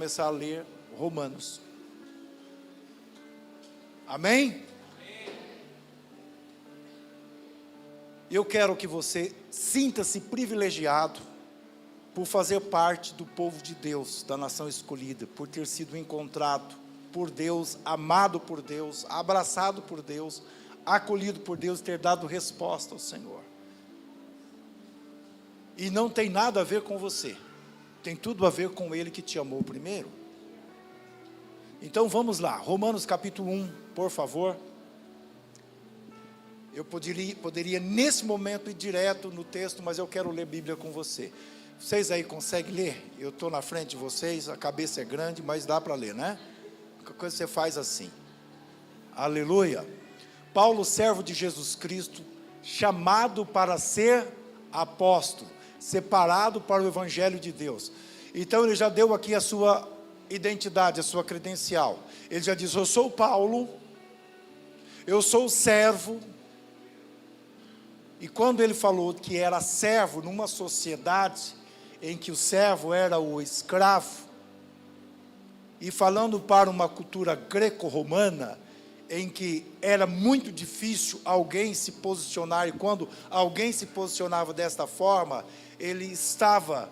começar a ler Romanos. Amém? Eu quero que você sinta-se privilegiado por fazer parte do povo de Deus, da nação escolhida, por ter sido encontrado por Deus, amado por Deus, abraçado por Deus, acolhido por Deus, ter dado resposta ao Senhor. E não tem nada a ver com você, tem tudo a ver com Ele que te amou primeiro. Então vamos lá, Romanos capítulo 1, por favor. Eu poderia nesse momento ir direto no texto, mas eu quero ler Bíblia com você. Vocês aí conseguem ler? Eu estou na frente de vocês, a cabeça é grande, mas dá para ler, né? Qualquer coisa você faz assim. Aleluia. Paulo, servo de Jesus Cristo, chamado para ser apóstolo, separado para o Evangelho de Deus. Então ele já deu aqui a sua identidade, a sua credencial. Ele já diz: eu sou Paulo, eu sou servo. E quando ele falou que era servo numa sociedade em que o servo era o escravo, e falando para uma cultura greco-romana, em que era muito difícil alguém se posicionar, e quando alguém se posicionava desta forma, ele estava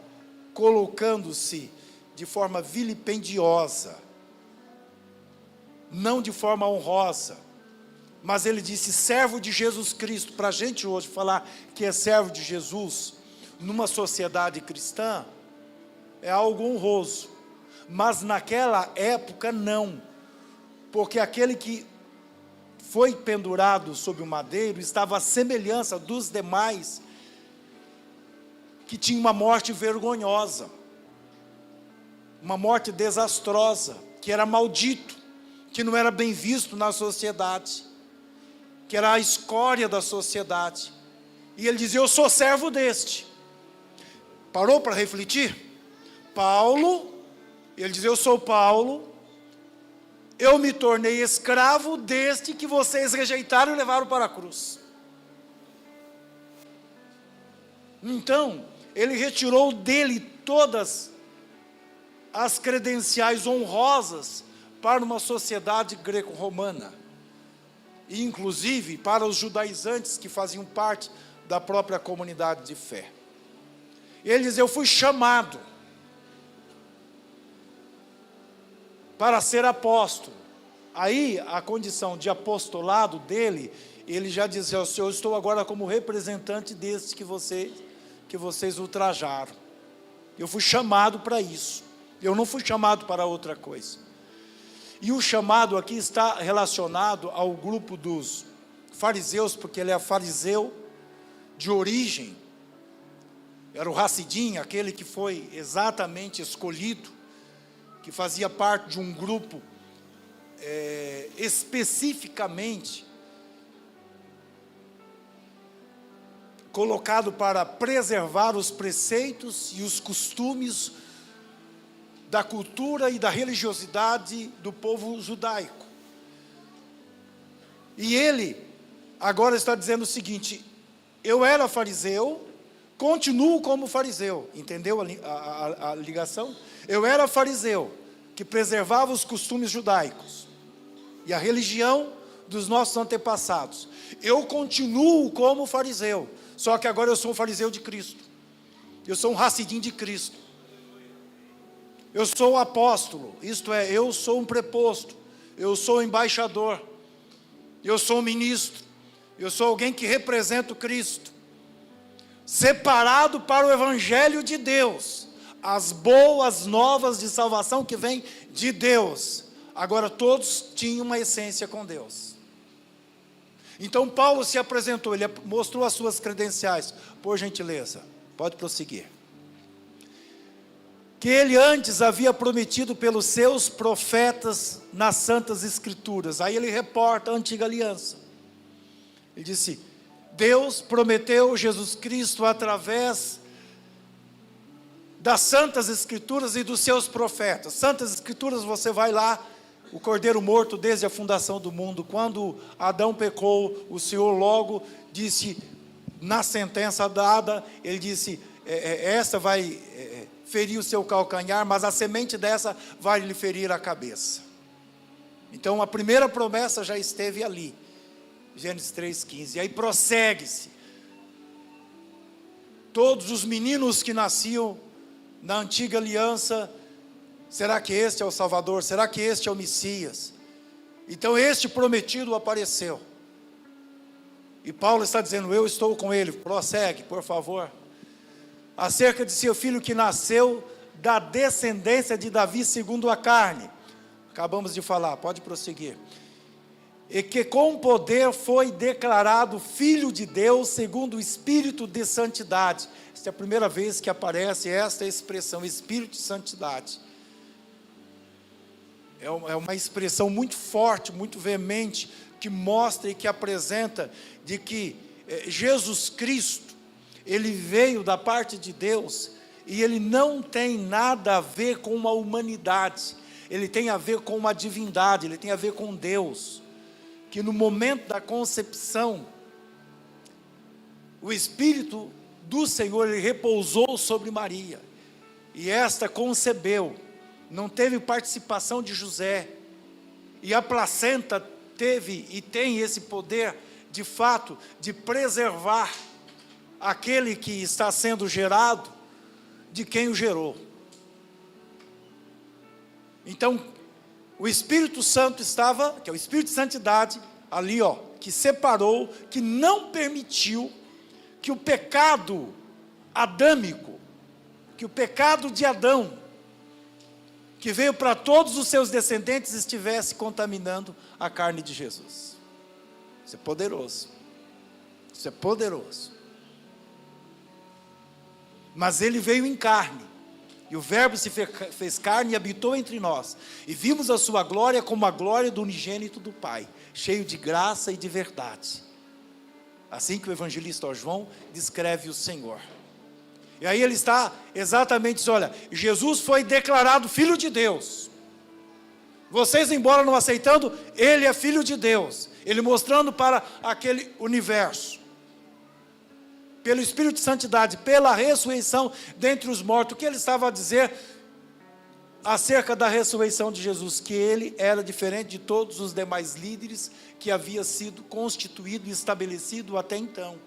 colocando-se de forma vilipendiosa, não de forma honrosa. Mas ele disse servo de Jesus Cristo. Para a gente hoje falar que é servo de Jesus numa sociedade cristã é algo honroso, mas naquela época não, porque aquele que foi pendurado sob o madeiro estava à semelhança dos demais que tinha uma morte vergonhosa, uma morte desastrosa, que era maldito, que não era bem visto na sociedade, que era a escória da sociedade. E ele dizia: eu sou servo deste. Parou para refletir? Paulo, ele dizia: eu sou Paulo, eu me tornei escravo deste que vocês rejeitaram e levaram para a cruz. Então, ele retirou dele todas as credenciais honrosas para uma sociedade greco-romana, e inclusive para os judaizantes que faziam parte da própria comunidade de fé. Ele diz: eu fui chamado para ser apóstolo. Aí a condição de apostolado dele, ele já dizia: eu estou agora como representante desses que vocês ultrajaram. Eu fui chamado para isso, eu não fui chamado para outra coisa. E o chamado aqui está relacionado ao grupo dos fariseus, porque ele é fariseu de origem, era o Hassidim, aquele que foi exatamente escolhido, que fazia parte de um grupo especificamente colocado para preservar os preceitos e os costumes da cultura e da religiosidade do povo judaico. E ele agora está dizendo o seguinte: eu era fariseu, continuo como fariseu. Entendeu a ligação? Eu era fariseu, que preservava os costumes judaicos e a religião dos nossos antepassados. Eu continuo como fariseu, só que agora eu sou um fariseu de Cristo. Eu sou um Hassidim de Cristo. Eu sou um apóstolo, isto é, eu sou um preposto, eu sou um embaixador, eu sou um ministro, eu sou alguém que representa o Cristo, separado para o Evangelho de Deus, as boas novas de salvação que vem de Deus. Agora todos tinham uma essência com Deus. Então Paulo se apresentou, ele mostrou as suas credenciais. Por gentileza, pode prosseguir. Que ele antes havia prometido pelos seus profetas nas santas escrituras. Aí ele reporta a antiga aliança. Ele disse: Deus prometeu Jesus Cristo através das santas escrituras e dos seus profetas. Santas escrituras, você vai lá, o Cordeiro morto desde a fundação do mundo. Quando Adão pecou, o Senhor logo disse, na sentença dada, ele disse: esta vai ferir o seu calcanhar, mas a semente dessa vai lhe ferir a cabeça. Então a primeira promessa já esteve ali, Gênesis 3,15, e aí prossegue-se. Todos os meninos que nasciam na antiga aliança, será que este é o Salvador? Será que este é o Messias? Então este prometido apareceu. E Paulo está dizendo, eu estou com ele. Prossegue, por favor. Acerca de seu filho que nasceu da descendência de Davi segundo a carne. Acabamos de falar, pode prosseguir. E que com poder foi declarado Filho de Deus segundo o Espírito de Santidade. Esta é a primeira vez que aparece esta expressão, Espírito de Santidade. É uma expressão muito forte, muito veemente, que mostra e que apresenta de que Jesus Cristo, Ele veio da parte de Deus, e Ele não tem nada a ver com uma humanidade, Ele tem a ver com uma divindade, Ele tem a ver com Deus, que no momento da concepção, o Espírito do Senhor, Ele repousou sobre Maria, e esta concebeu, não teve participação de José, e a placenta teve e tem esse poder, de fato, de preservar aquele que está sendo gerado, de quem o gerou. Então, o Espírito Santo estava, que é o Espírito de Santidade, ali que separou, que não permitiu que o pecado adâmico, que o pecado de Adão, que veio para todos os seus descendentes, estivesse contaminando a carne de Jesus. Isso é poderoso. Isso é poderoso. Mas ele veio em carne, e o Verbo se fez carne e habitou entre nós, e vimos a sua glória como a glória do unigênito do Pai, cheio de graça e de verdade. Assim que o evangelista João descreve o Senhor. E aí ele está exatamente dizendo, olha, Jesus foi declarado Filho de Deus. Vocês, embora não aceitando, Ele é Filho de Deus. Ele mostrando para aquele universo. Pelo Espírito de Santidade, pela ressurreição dentre os mortos. O que ele estava a dizer acerca da ressurreição de Jesus? Que ele era diferente de todos os demais líderes que havia sido constituído e estabelecido até então.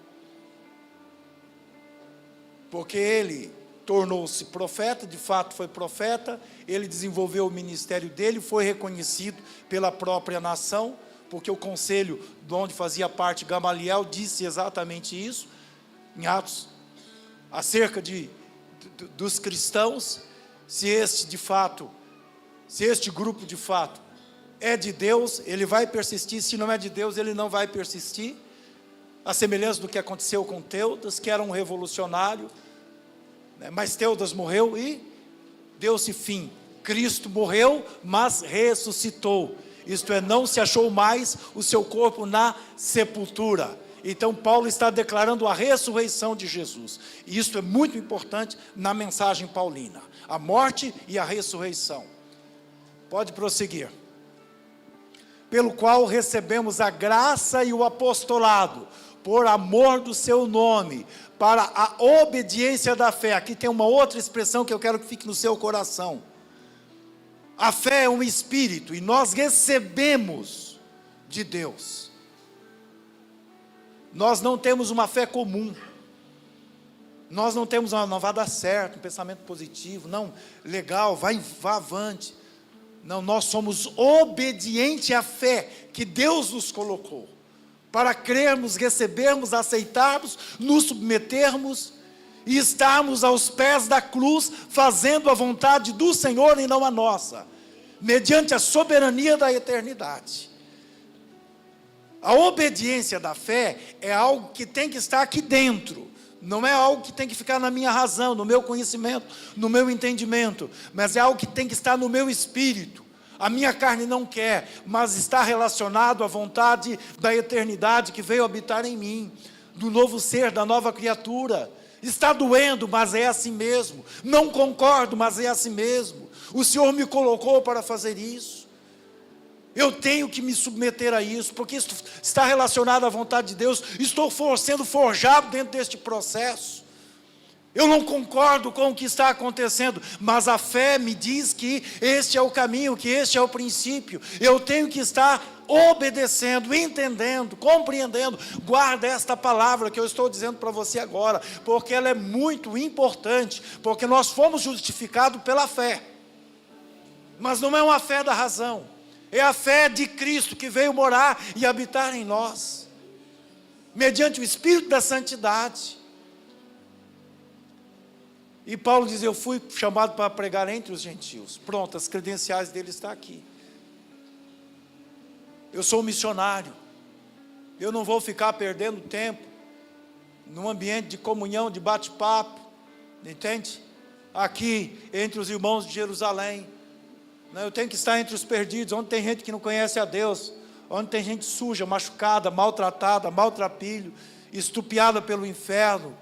Porque ele tornou-se profeta, de fato foi profeta, ele desenvolveu o ministério dele, foi reconhecido pela própria nação, porque o conselho de onde fazia parte Gamaliel disse exatamente isso, em Atos, acerca dos cristãos, se este grupo de fato é de Deus, ele vai persistir, se não é de Deus, ele não vai persistir, a semelhança do que aconteceu com Teudas, que era um revolucionário, mas Teudas morreu e deu-se fim. Cristo morreu, mas ressuscitou. Isto é, não se achou mais o seu corpo na sepultura. Então Paulo está declarando a ressurreição de Jesus. E isso é muito importante na mensagem paulina. A morte e a ressurreição. Pode prosseguir. Pelo qual recebemos a graça e o apostolado, por amor do seu nome, para a obediência da fé. Aqui tem uma outra expressão que eu quero que fique no seu coração. A fé é um espírito, e nós recebemos de Deus. Nós não temos uma fé comum. Nós não temos não vai dar certo, um pensamento positivo, não, legal, vá avante. Não, nós somos obedientes à fé que Deus nos colocou, para crermos, recebermos, aceitarmos, nos submetermos, e estarmos aos pés da cruz, fazendo a vontade do Senhor e não a nossa, mediante a soberania da eternidade. A obediência da fé é algo que tem que estar aqui dentro, não é algo que tem que ficar na minha razão, no meu conhecimento, no meu entendimento, mas é algo que tem que estar no meu espírito. A minha carne não quer, mas está relacionado à vontade da eternidade que veio habitar em mim, do novo ser, da nova criatura. Está doendo, mas é assim mesmo. Não concordo, mas é assim mesmo. O Senhor me colocou para fazer isso. Eu tenho que me submeter a isso, porque isso está relacionado à vontade de Deus. Estou sendo forjado dentro deste processo. Eu não concordo com o que está acontecendo, mas a fé me diz que este é o caminho, que este é o princípio. Eu tenho que estar obedecendo, entendendo, compreendendo. Guarda esta palavra que eu estou dizendo para você agora, porque ela é muito importante, porque nós fomos justificados pela fé. Mas não é uma fé da razão, é a fé de Cristo que veio morar e habitar em nós, mediante o Espírito da Santidade. E Paulo diz, eu fui chamado para pregar entre os gentios. Pronto, as credenciais dele estão aqui. Eu sou um missionário. Eu não vou ficar perdendo tempo num ambiente de comunhão, de bate-papo, entende? Aqui, entre os irmãos de Jerusalém. Eu tenho que estar entre os perdidos, onde tem gente que não conhece a Deus, onde tem gente suja, machucada, maltratada, maltrapilho, estupiada pelo inferno.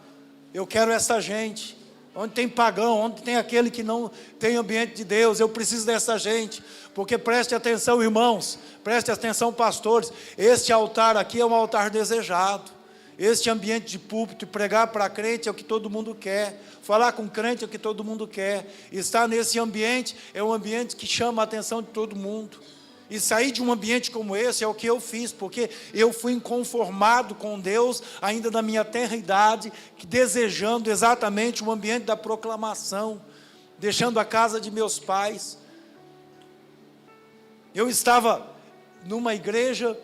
Eu quero essa gente. Onde tem pagão, onde tem aquele que não tem ambiente de Deus, eu preciso dessa gente, porque preste atenção, irmãos, preste atenção, pastores, este altar aqui é um altar desejado, este ambiente de púlpito, pregar para crente é o que todo mundo quer, falar com crente é o que todo mundo quer, estar nesse ambiente é um ambiente que chama a atenção de todo mundo. E sair de um ambiente como esse é o que eu fiz, porque eu fui inconformado com Deus, ainda na minha tenra idade, desejando exatamente um ambiente da proclamação, deixando a casa de meus pais. Eu estava numa igreja,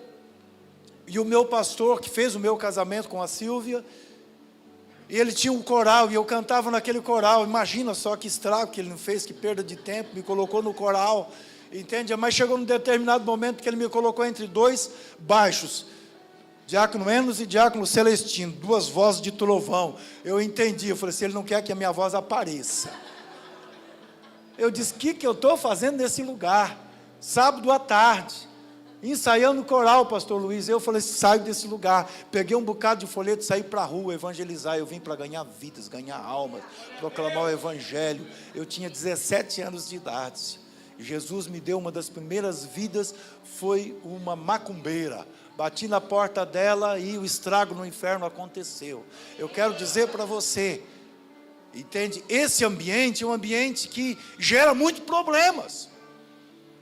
e o meu pastor, que fez o meu casamento com a Silvia, ele tinha um coral, e eu cantava naquele coral. Imagina só que estrago que ele não fez, que perda de tempo, me colocou no coral, entende? Mas chegou num determinado momento que ele me colocou entre dois baixos, Diácono Enos e Diácono Celestino, duas vozes de trovão. Eu entendi, eu falei assim, ele não quer que a minha voz apareça. Eu disse, o que eu estou fazendo nesse lugar? Sábado à tarde, ensaiando coral, pastor Luiz. Eu falei, saio desse lugar. Peguei um bocado de folheto, saí para a rua evangelizar. Eu vim para ganhar vidas, ganhar almas, proclamar o evangelho. Eu tinha 17 anos de idade. Jesus me deu uma das primeiras vidas, foi uma macumbeira. Bati na porta dela e o estrago no inferno aconteceu. Eu quero dizer para você, entende? Esse ambiente é um ambiente que gera muitos problemas.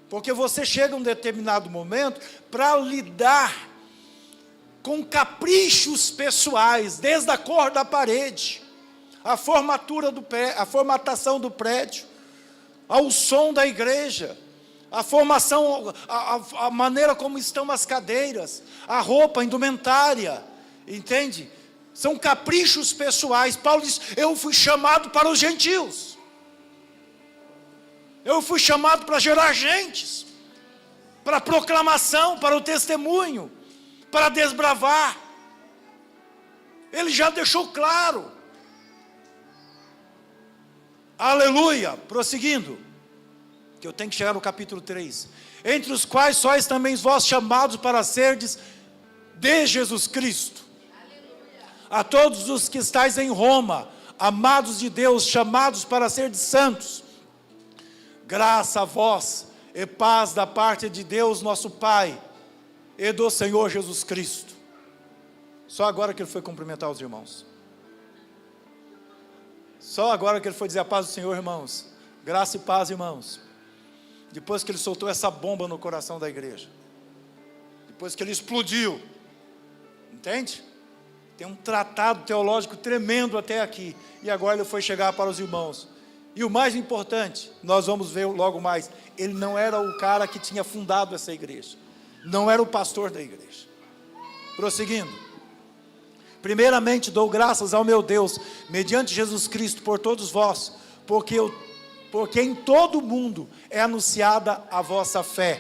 Porque você chega a um determinado momento para lidar com caprichos pessoais, desde a cor da parede, a formatação do prédio, ao som da igreja, a formação, a maneira como estão as cadeiras, a roupa, a indumentária, entende? São caprichos pessoais. Paulo diz, eu fui chamado para os gentios, eu fui chamado para gerar gentes, para a proclamação, para o testemunho, para desbravar. Ele já deixou claro. Aleluia, prosseguindo, que eu tenho que chegar no capítulo 3, entre os quais sois também vós chamados para serdes de Jesus Cristo. Aleluia. A todos os que estáis em Roma, amados de Deus, chamados para serdes santos, graça a vós e paz da parte de Deus nosso Pai e do Senhor Jesus Cristo. Só agora que ele foi cumprimentar os irmãos. Só agora que ele foi dizer a paz do Senhor, irmãos. Graça e paz, irmãos. Depois que ele soltou essa bomba no coração da igreja. Depois que ele explodiu. Entende? Tem um tratado teológico tremendo até aqui. E agora ele foi chegar para os irmãos. E o mais importante, nós vamos ver logo mais. Ele não era o cara que tinha fundado essa igreja. Não era o pastor da igreja. Prosseguindo. Primeiramente dou graças ao meu Deus, mediante Jesus Cristo, por todos vós, porque em todo o mundo é anunciada a vossa fé.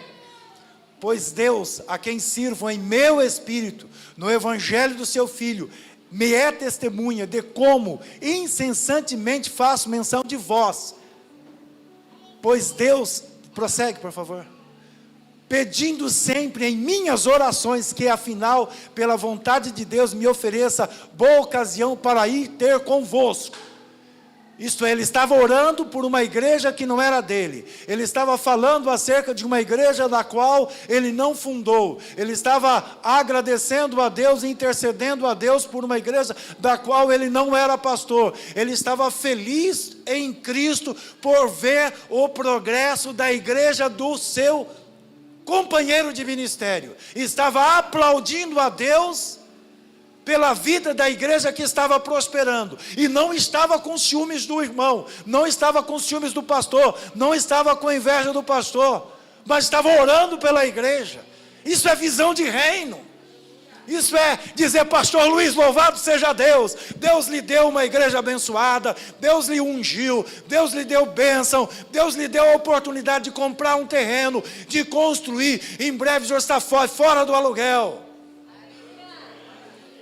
Pois Deus, a quem sirvo em meu espírito, no evangelho do seu Filho, me é testemunha de como incessantemente faço menção de vós. Pois Deus, prossegue por favor. Pedindo sempre em minhas orações que afinal, pela vontade de Deus, me ofereça boa ocasião para ir ter convosco. Isto é, ele estava orando por uma igreja que não era dele. Ele estava falando acerca de uma igreja da qual ele não fundou. Ele estava agradecendo a Deus e intercedendo a Deus por uma igreja da qual ele não era pastor. Ele estava feliz em Cristo por ver o progresso da igreja do seu companheiro de ministério. Estava aplaudindo a Deus pela vida da igreja que estava prosperando, e não estava com ciúmes do irmão, não estava com ciúmes do pastor, não estava com inveja do pastor, mas estava orando pela igreja. Isso é visão de reino. Isso é dizer: pastor Luiz, louvado seja Deus, Deus lhe deu uma igreja abençoada, Deus lhe ungiu, Deus lhe deu bênção, Deus lhe deu a oportunidade de comprar um terreno, de construir, em breve o senhor está fora do aluguel.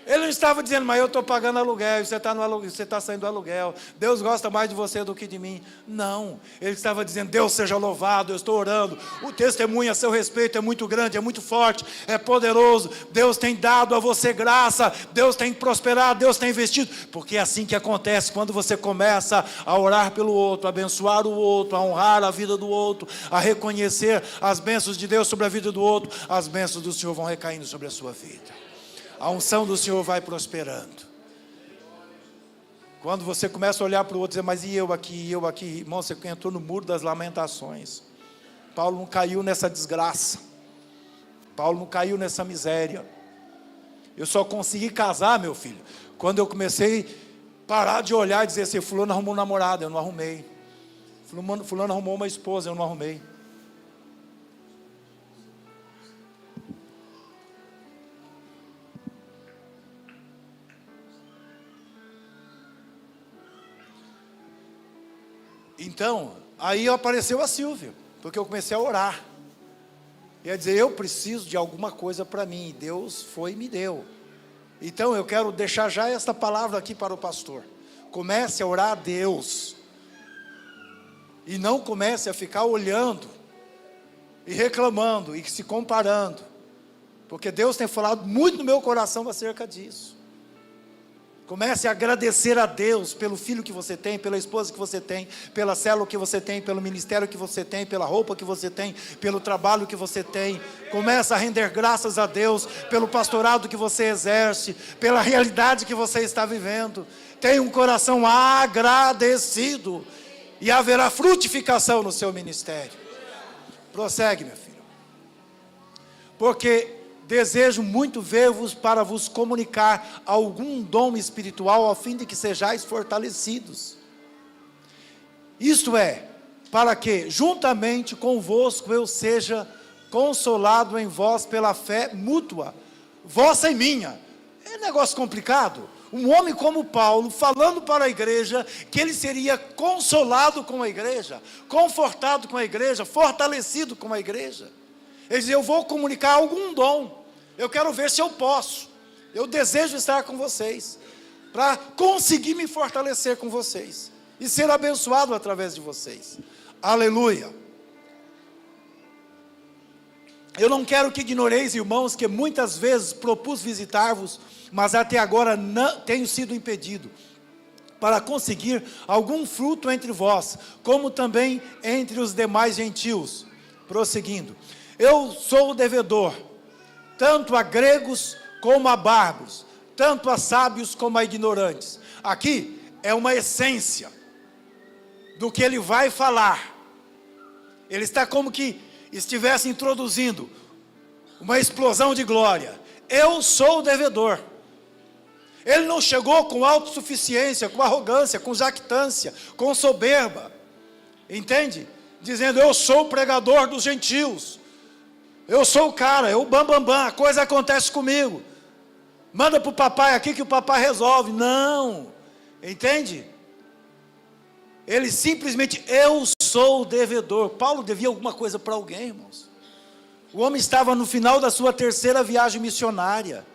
Ele não estava dizendo: mas eu estou pagando aluguel, você está no aluguel, você está saindo do aluguel, Deus gosta mais de você do que de mim. Não, ele estava dizendo: Deus seja louvado, eu estou orando, o testemunho a seu respeito é muito grande, é muito forte, é poderoso, Deus tem dado a você graça, Deus tem prosperado, Deus tem investido, porque é assim que acontece quando você começa a orar pelo outro, a abençoar o outro, a honrar a vida do outro, a reconhecer as bênçãos de Deus sobre a vida do outro, as bênçãos do Senhor vão recaindo sobre a sua vida. A unção do Senhor vai prosperando. Quando você começa a olhar para o outro e dizer: mas e eu aqui, irmão, você entrou no muro das lamentações. Paulo não caiu nessa desgraça. Paulo não caiu nessa miséria. Eu só consegui casar, meu filho, quando eu comecei a parar de olhar e dizer assim: fulano arrumou um namorado, eu não arrumei. Fulano arrumou uma esposa, eu não arrumei. Então, aí apareceu a Silvia, porque eu comecei a orar, e a dizer: eu preciso de alguma coisa para mim, e Deus foi e me deu. Então eu quero deixar já esta palavra aqui para o pastor: comece a orar a Deus, e não comece a ficar olhando, e reclamando, e se comparando, porque Deus tem falado muito no meu coração acerca disso. Comece a agradecer a Deus pelo filho que você tem, pela esposa que você tem, pela célula que você tem, pelo ministério que você tem, pela roupa que você tem, pelo trabalho que você tem. Comece a render graças a Deus pelo pastorado que você exerce, pela realidade que você está vivendo. Tenha um coração agradecido, e haverá frutificação no seu ministério. Prossegue, meu filho. Porque desejo muito ver-vos para vos comunicar algum dom espiritual, ao fim de que sejais fortalecidos. Isto é, para que juntamente convosco eu seja consolado em vós pela fé mútua, vossa e minha. É negócio complicado. Um homem como Paulo, falando para a igreja que ele seria consolado com a igreja, confortado com a igreja, fortalecido com a igreja. Ele diz: eu vou comunicar algum dom, eu quero ver se eu posso, eu desejo estar com vocês, para conseguir me fortalecer com vocês, e ser abençoado através de vocês. Aleluia. Eu não quero que ignoreis, irmãos, que muitas vezes propus visitar-vos, mas até agora não tenho sido impedido, para conseguir algum fruto entre vós, como também entre os demais gentios. Prosseguindo: eu sou o devedor, tanto a gregos como a bárbaros, tanto a sábios como a ignorantes. Aqui é uma essência do que ele vai falar. Ele está como que estivesse introduzindo uma explosão de glória. Eu sou o devedor. Ele não chegou com autossuficiência, com arrogância, com jactância, com soberba, entende? Dizendo: eu sou o pregador dos gentios, eu sou o cara, eu bam, a coisa acontece comigo, manda para o papai aqui que o papai resolve. Não, entende? Ele simplesmente: eu sou o devedor. Paulo devia alguma coisa para alguém, irmãos. O homem estava no final da sua terceira viagem missionária,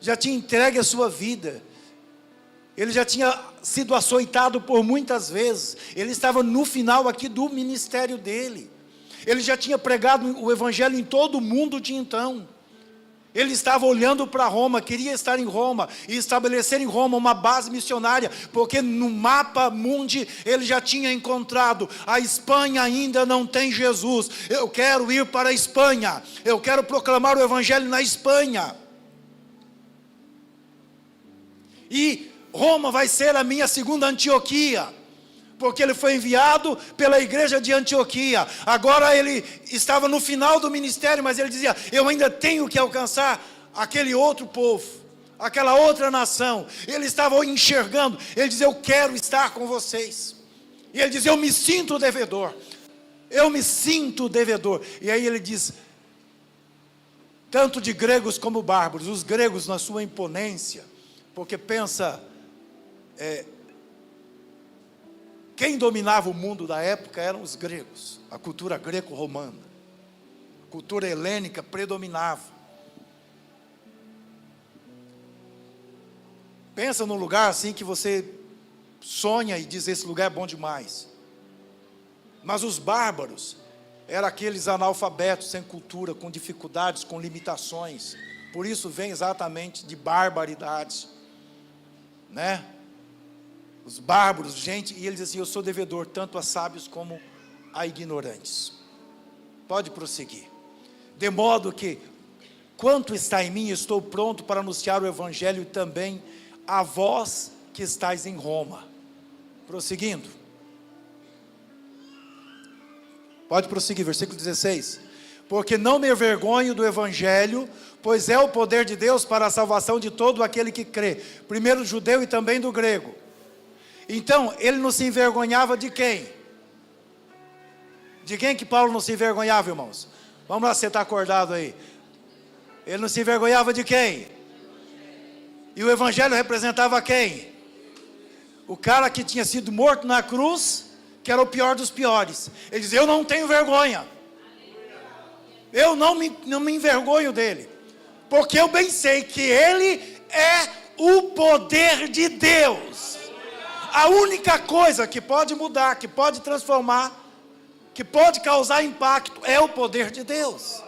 já tinha entregue a sua vida, ele já tinha sido açoitado por muitas vezes, ele estava no final aqui do ministério dele, ele já tinha pregado o evangelho em todo o mundo de então, Ele estava olhando para Roma, queria estar em Roma e estabelecer em Roma uma base missionária, porque no mapa mundi ele já tinha encontrado: a Espanha ainda não tem Jesus, eu quero ir para a Espanha, eu quero proclamar o Evangelho na Espanha. E Roma vai ser a minha segunda Antioquia, porque ele foi enviado pela igreja de Antioquia. Agora ele estava no final do ministério, mas ele dizia: eu ainda tenho que alcançar aquele outro povo, aquela outra nação. Ele estava enxergando, ele dizia: eu quero estar com vocês. E ele dizia: eu me sinto devedor, eu me sinto devedor. E aí ele diz, tanto de gregos como bárbaros, os gregos na sua imponência, porque pensa, quem dominava o mundo da época eram os gregos, a cultura greco-romana, a cultura helênica predominava. Pensa num lugar assim que você sonha e diz: esse lugar é bom demais. Mas os bárbaros eram aqueles analfabetos, sem cultura, com dificuldades, com limitações. Por isso vem exatamente de barbaridades, né? Os bárbaros, gente, e ele diz assim: eu sou devedor tanto a sábios como a ignorantes. Pode prosseguir. De modo que, quanto está em mim, estou pronto para anunciar o Evangelho também a vós que estáis em Roma. Prosseguindo. Pode prosseguir, versículo 16. Porque não me envergonho do Evangelho, pois é o poder de Deus para a salvação de todo aquele que crê, primeiro do judeu e também do grego. Então, ele não se envergonhava de quem? De quem que Paulo não se envergonhava, irmãos? Vamos lá, você está acordado aí. Ele não se envergonhava de quem? E o Evangelho representava quem? O cara que tinha sido morto na cruz, que era o pior dos piores. Ele diz: eu não tenho vergonha. Eu não me envergonho dele, porque eu bem sei que ele é o poder de Deus. A única coisa que pode mudar, que pode transformar, que pode causar impacto, é o poder de Deus.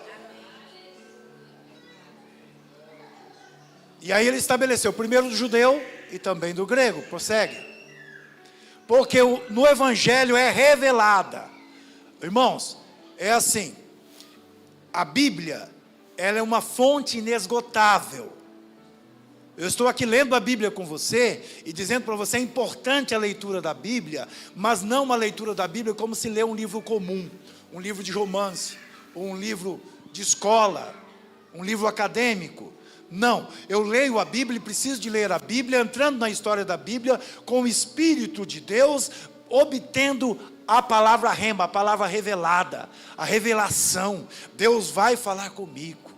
E aí ele estabeleceu, primeiro do judeu e também do grego. Prossegue. Porque no Evangelho é revelada. Irmãos, é assim, a Bíblia, ela é uma fonte inesgotável. Eu estou aqui lendo a Bíblia com você e dizendo para você: é importante a leitura da Bíblia, mas não uma leitura da Bíblia como se lê um livro comum, um livro de romance, ou um livro de escola, um livro acadêmico. Não, eu leio a Bíblia e preciso de ler a Bíblia, entrando na história da Bíblia, com o Espírito de Deus, obtendo a palavra rema, a palavra revelada, a revelação. Deus vai falar comigo.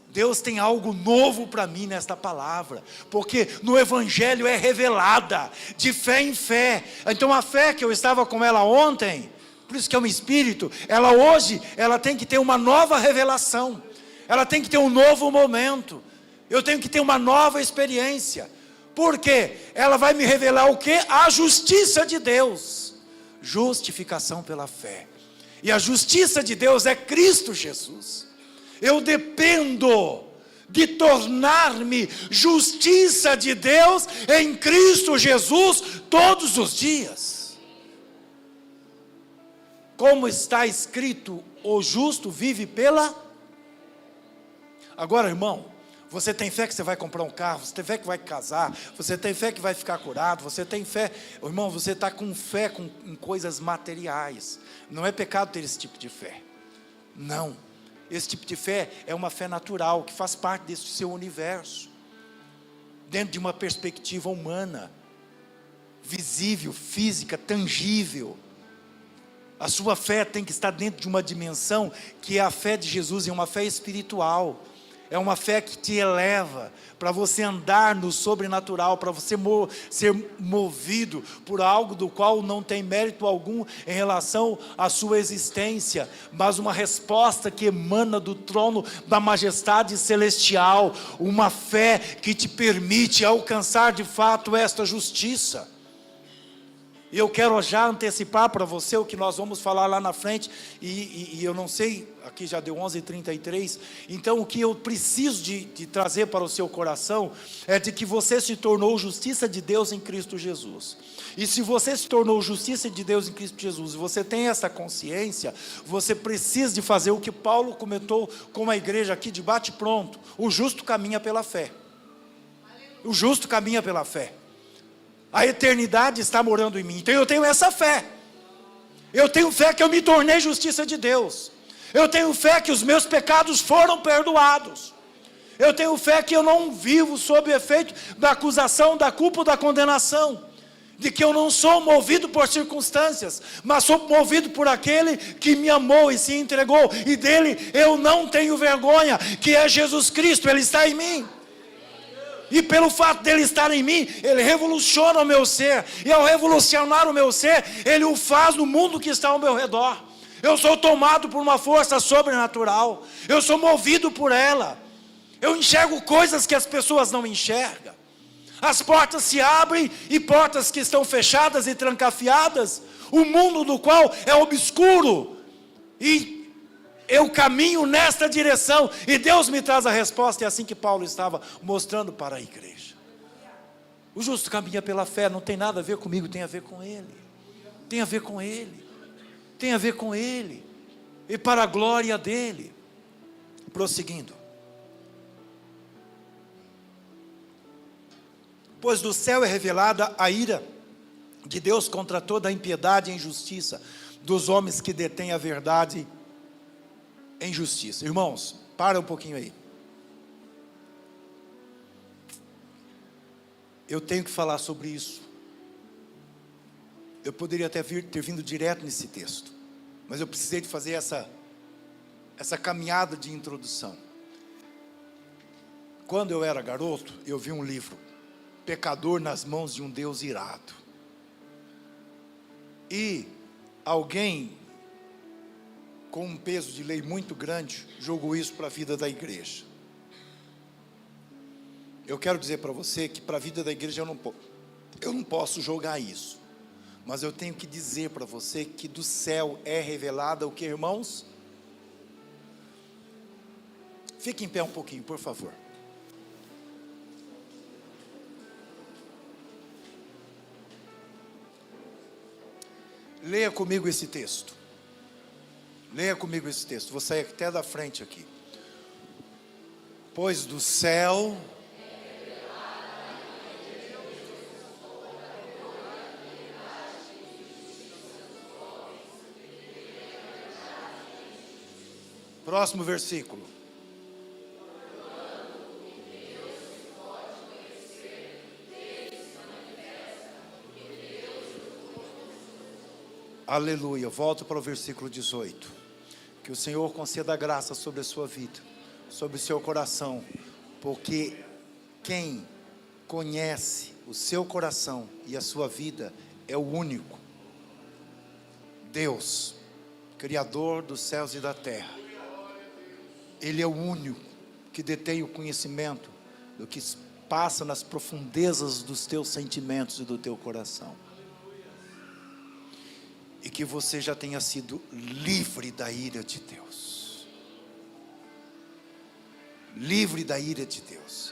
Deus tem algo novo para mim nesta palavra, porque no Evangelho é revelada, de fé em fé. Então a fé que eu estava com ela ontem, por isso que é um espírito, ela hoje, ela tem que ter uma nova revelação, ela tem que ter um novo momento, eu tenho que ter uma nova experiência, porque ela vai me revelar o quê? A justiça de Deus, justificação pela fé, e a justiça de Deus é Cristo Jesus. Eu dependo de tornar-me justiça de Deus em Cristo Jesus todos os dias. Como está escrito, o justo vive pela... Agora, irmão, você tem fé que você vai comprar um carro, você tem fé que vai casar, você tem fé que vai ficar curado, você tem fé... Irmão, você está com fé em coisas materiais. Não é pecado ter esse tipo de fé. Não. Esse tipo de fé é uma fé natural, que faz parte desse seu universo, dentro de uma perspectiva humana, visível, física, tangível. A sua fé tem que estar dentro de uma dimensão que é a fé de Jesus, é uma fé espiritual. É uma fé que te eleva para você andar no sobrenatural, para você ser movido por algo do qual não tem mérito algum em relação à sua existência, mas uma resposta que emana do trono da majestade celestial, uma fé que te permite alcançar de fato esta justiça. E eu quero já antecipar para você o que nós vamos falar lá na frente, e eu não sei, aqui já deu 11h33, então o que eu preciso de trazer para o seu coração, é de que você se tornou justiça de Deus em Cristo Jesus. E se você se tornou justiça de Deus em Cristo Jesus, e você tem essa consciência, você precisa de fazer o que Paulo comentou com a igreja aqui de bate pronto: o justo caminha pela fé. O justo caminha pela fé. A eternidade está morando em mim. Então eu tenho essa fé. Eu tenho fé que eu me tornei justiça de Deus. Eu tenho fé que os meus pecados foram perdoados. Eu tenho fé que eu não vivo sob o efeito da acusação, da culpa ou da condenação. De que eu não sou movido por circunstâncias, mas sou movido por aquele que me amou e se entregou. E dele eu não tenho vergonha, que é Jesus Cristo. Ele está em mim. E pelo fato dele estar em mim, ele revoluciona o meu ser. E ao revolucionar o meu ser, ele o faz no mundo que está ao meu redor. Eu sou tomado por uma força sobrenatural. Eu sou movido por ela. Eu enxergo coisas que as pessoas não enxergam. As portas se abrem, e portas que estão fechadas e trancafiadas. O mundo do qual é obscuro. E eu caminho nesta direção, e Deus me traz a resposta. É assim que Paulo estava mostrando para a igreja. O justo caminha pela fé. Não tem nada a ver comigo, tem a ver com ele. Tem a ver com ele. Tem a ver com ele. E para a glória dele. Prosseguindo. Pois do céu é revelada a ira de Deus contra toda a impiedade e injustiça dos homens que detêm a verdade em justiça. Irmãos, para um pouquinho aí. Eu tenho que falar sobre isso. Eu poderia até ter vindo direto nesse texto, mas eu precisei de fazer essa caminhada de introdução. Quando eu era garoto, eu vi um livro, Pecador nas mãos de um Deus irado. E alguém com um peso de lei muito grande jogou isso para a vida da igreja. Eu quero dizer para você que para a vida da igreja eu não posso jogar isso, mas eu tenho que dizer para você que do céu é revelada o que, irmãos? Fique em pé um pouquinho, por favor. Leia comigo esse texto. Leia comigo esse texto. Vou sair até da frente aqui. Pois do céu próximo versículo. Aleluia. Volto para o versículo 18. Que o Senhor conceda graça sobre a sua vida, sobre o seu coração, porque quem conhece o seu coração e a sua vida é o único Deus, Criador dos céus e da terra. Ele é o único que detém o conhecimento do que passa nas profundezas dos teus sentimentos e do teu coração. E que você já tenha sido livre da ira de Deus. Livre da ira de Deus.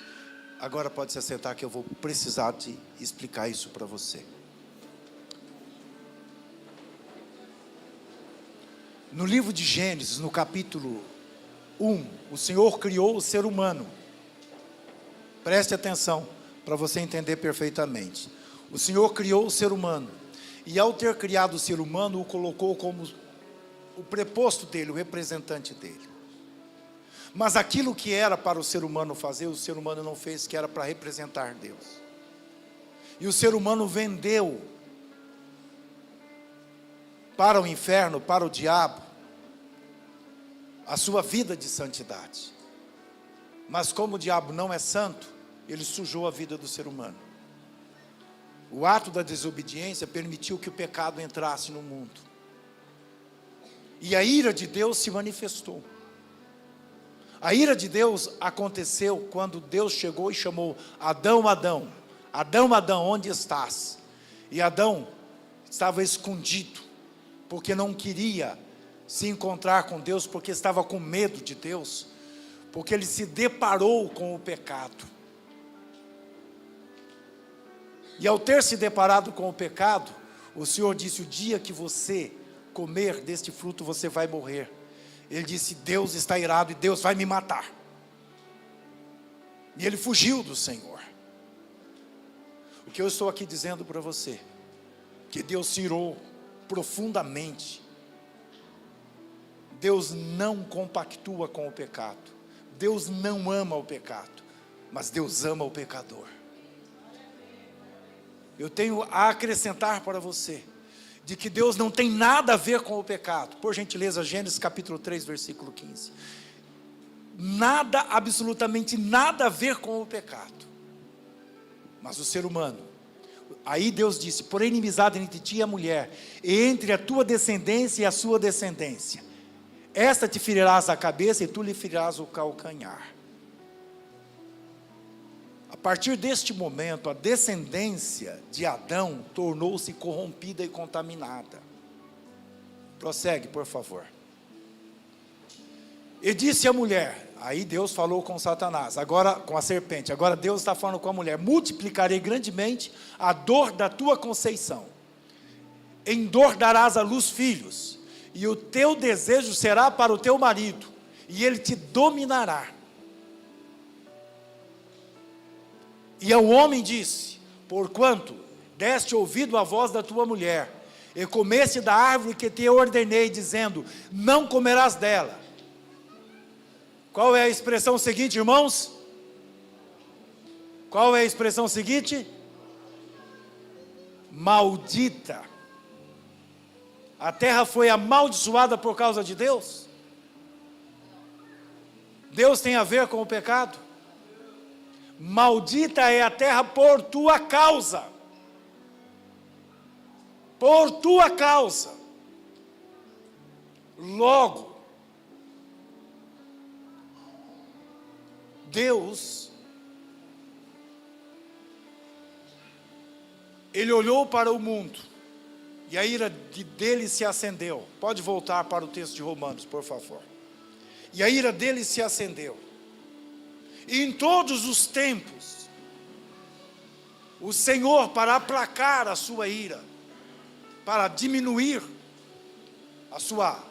Agora pode se assentar que eu vou precisar de explicar isso para você. No livro de Gênesis, no capítulo 1, o Senhor criou o ser humano. Preste atenção para você entender perfeitamente. O Senhor criou o ser humano. E ao ter criado o ser humano, o colocou como o preposto dele, o representante dele. Mas aquilo que era para o ser humano fazer, o ser humano não fez, que era para representar Deus. E o ser humano vendeu para o inferno, para o diabo, a sua vida de santidade. Mas como o diabo não é santo, ele sujou a vida do ser humano. O ato da desobediência permitiu que o pecado entrasse no mundo. E a ira de Deus se manifestou. A ira de Deus aconteceu quando Deus chegou e chamou Adão, Adão. Adão, Adão, onde estás? E Adão estava escondido, porque não queria se encontrar com Deus, porque estava com medo de Deus, porque ele se deparou com o pecado. E ao ter se deparado com o pecado, o Senhor disse: o dia que você comer deste fruto, você vai morrer. Ele disse: Deus está irado e Deus vai me matar. E ele fugiu do Senhor. O que eu estou aqui dizendo para você, que Deus se irou profundamente. Deus não compactua com o pecado. Deus não ama o pecado, mas Deus ama o pecador. Eu tenho a acrescentar para você, de que Deus não tem nada a ver com o pecado. Por gentileza, Gênesis capítulo 3, versículo 15. Nada, absolutamente nada a ver com o pecado. Mas o ser humano, aí Deus disse: por inimizade entre ti e a mulher, e entre a tua descendência e a sua descendência, esta te ferirás a cabeça e tu lhe ferirás o calcanhar. A partir deste momento, a descendência de Adão tornou-se corrompida e contaminada. Prossegue, por favor. E disse a mulher, aí Deus falou com Satanás, agora com a serpente, agora Deus está falando com a mulher: multiplicarei grandemente a dor da tua conceição, em dor darás à luz filhos, e o teu desejo será para o teu marido, e ele te dominará. E ao homem disse: porquanto deste ouvido à voz da tua mulher, e comeste da árvore que te ordenei, dizendo: não comerás dela. Qual é a expressão seguinte, irmãos? Qual é a expressão seguinte? Maldita. A terra foi amaldiçoada por causa de Deus? Deus tem a ver com o pecado? Maldita é a terra por tua causa. Por tua causa. Logo, Deus, Ele olhou para o mundo, e a ira dele se acendeu. Pode voltar para o texto de Romanos, por favor. E a ira dele se acendeu. E em todos os tempos, o Senhor, para aplacar a sua ira, para diminuir a sua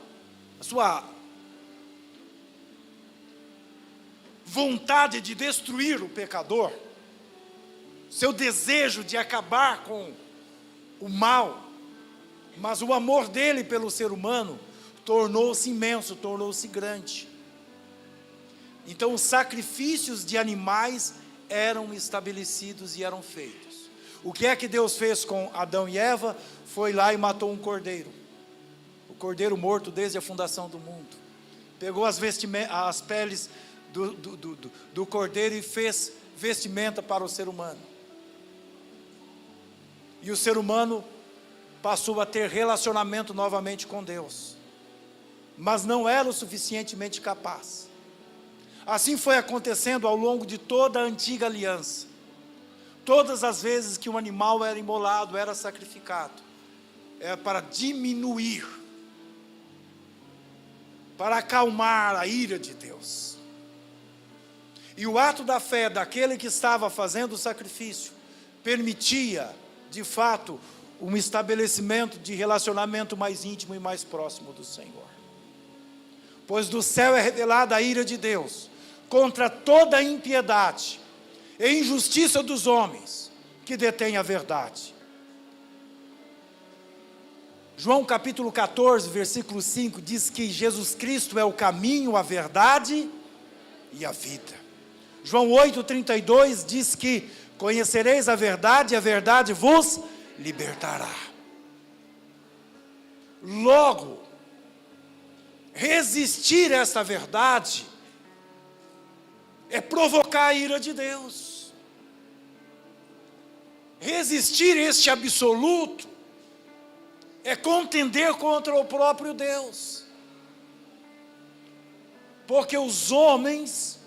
vontade de destruir o pecador, seu desejo de acabar com o mal, mas o amor dele pelo ser humano tornou-se imenso, tornou-se grande. Então os sacrifícios de animais eram estabelecidos e eram feitos. O que é que Deus fez com Adão e Eva? Foi lá e matou um cordeiro. O cordeiro morto desde a fundação do mundo. Pegou as peles do cordeiro e fez vestimenta para o ser humano. E o ser humano passou a ter relacionamento novamente com Deus. Mas não era o suficientemente capaz. Assim foi acontecendo ao longo de toda a antiga aliança. Todas as vezes que um animal era imolado, era sacrificado, era para diminuir, para acalmar a ira de Deus. E o ato da fé daquele que estava fazendo o sacrifício permitia, de fato, um estabelecimento de relacionamento mais íntimo e mais próximo do Senhor. Pois do céu é revelada a ira de Deus contra toda a impiedade e injustiça dos homens que detêm a verdade. João capítulo 14, versículo 5 diz que Jesus Cristo é o caminho, a verdade e a vida. João 8,32 diz que conhecereis a verdade e a verdade vos libertará. Logo, resistir a essa verdade é provocar a ira de Deus. Resistir a este absoluto é contender contra o próprio Deus. Porque os homens,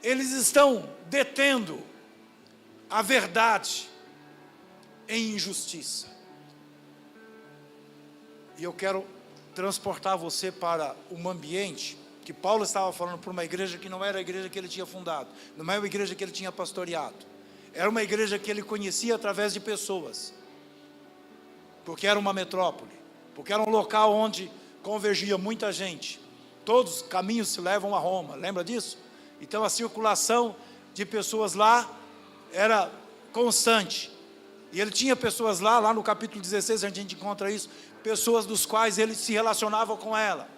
eles estão detendo a verdade, em injustiça. E eu quero transportar você para um ambiente que Paulo estava falando para uma igreja que não era a igreja que ele tinha fundado, não era uma igreja que ele tinha pastoreado, era uma igreja que ele conhecia através de pessoas, porque era uma metrópole, porque era um local onde convergia muita gente, todos os caminhos se levam a Roma, lembra disso? Então a circulação de pessoas lá era constante, e ele tinha pessoas lá no capítulo 16 a gente encontra isso, pessoas dos quais ele se relacionava com ela.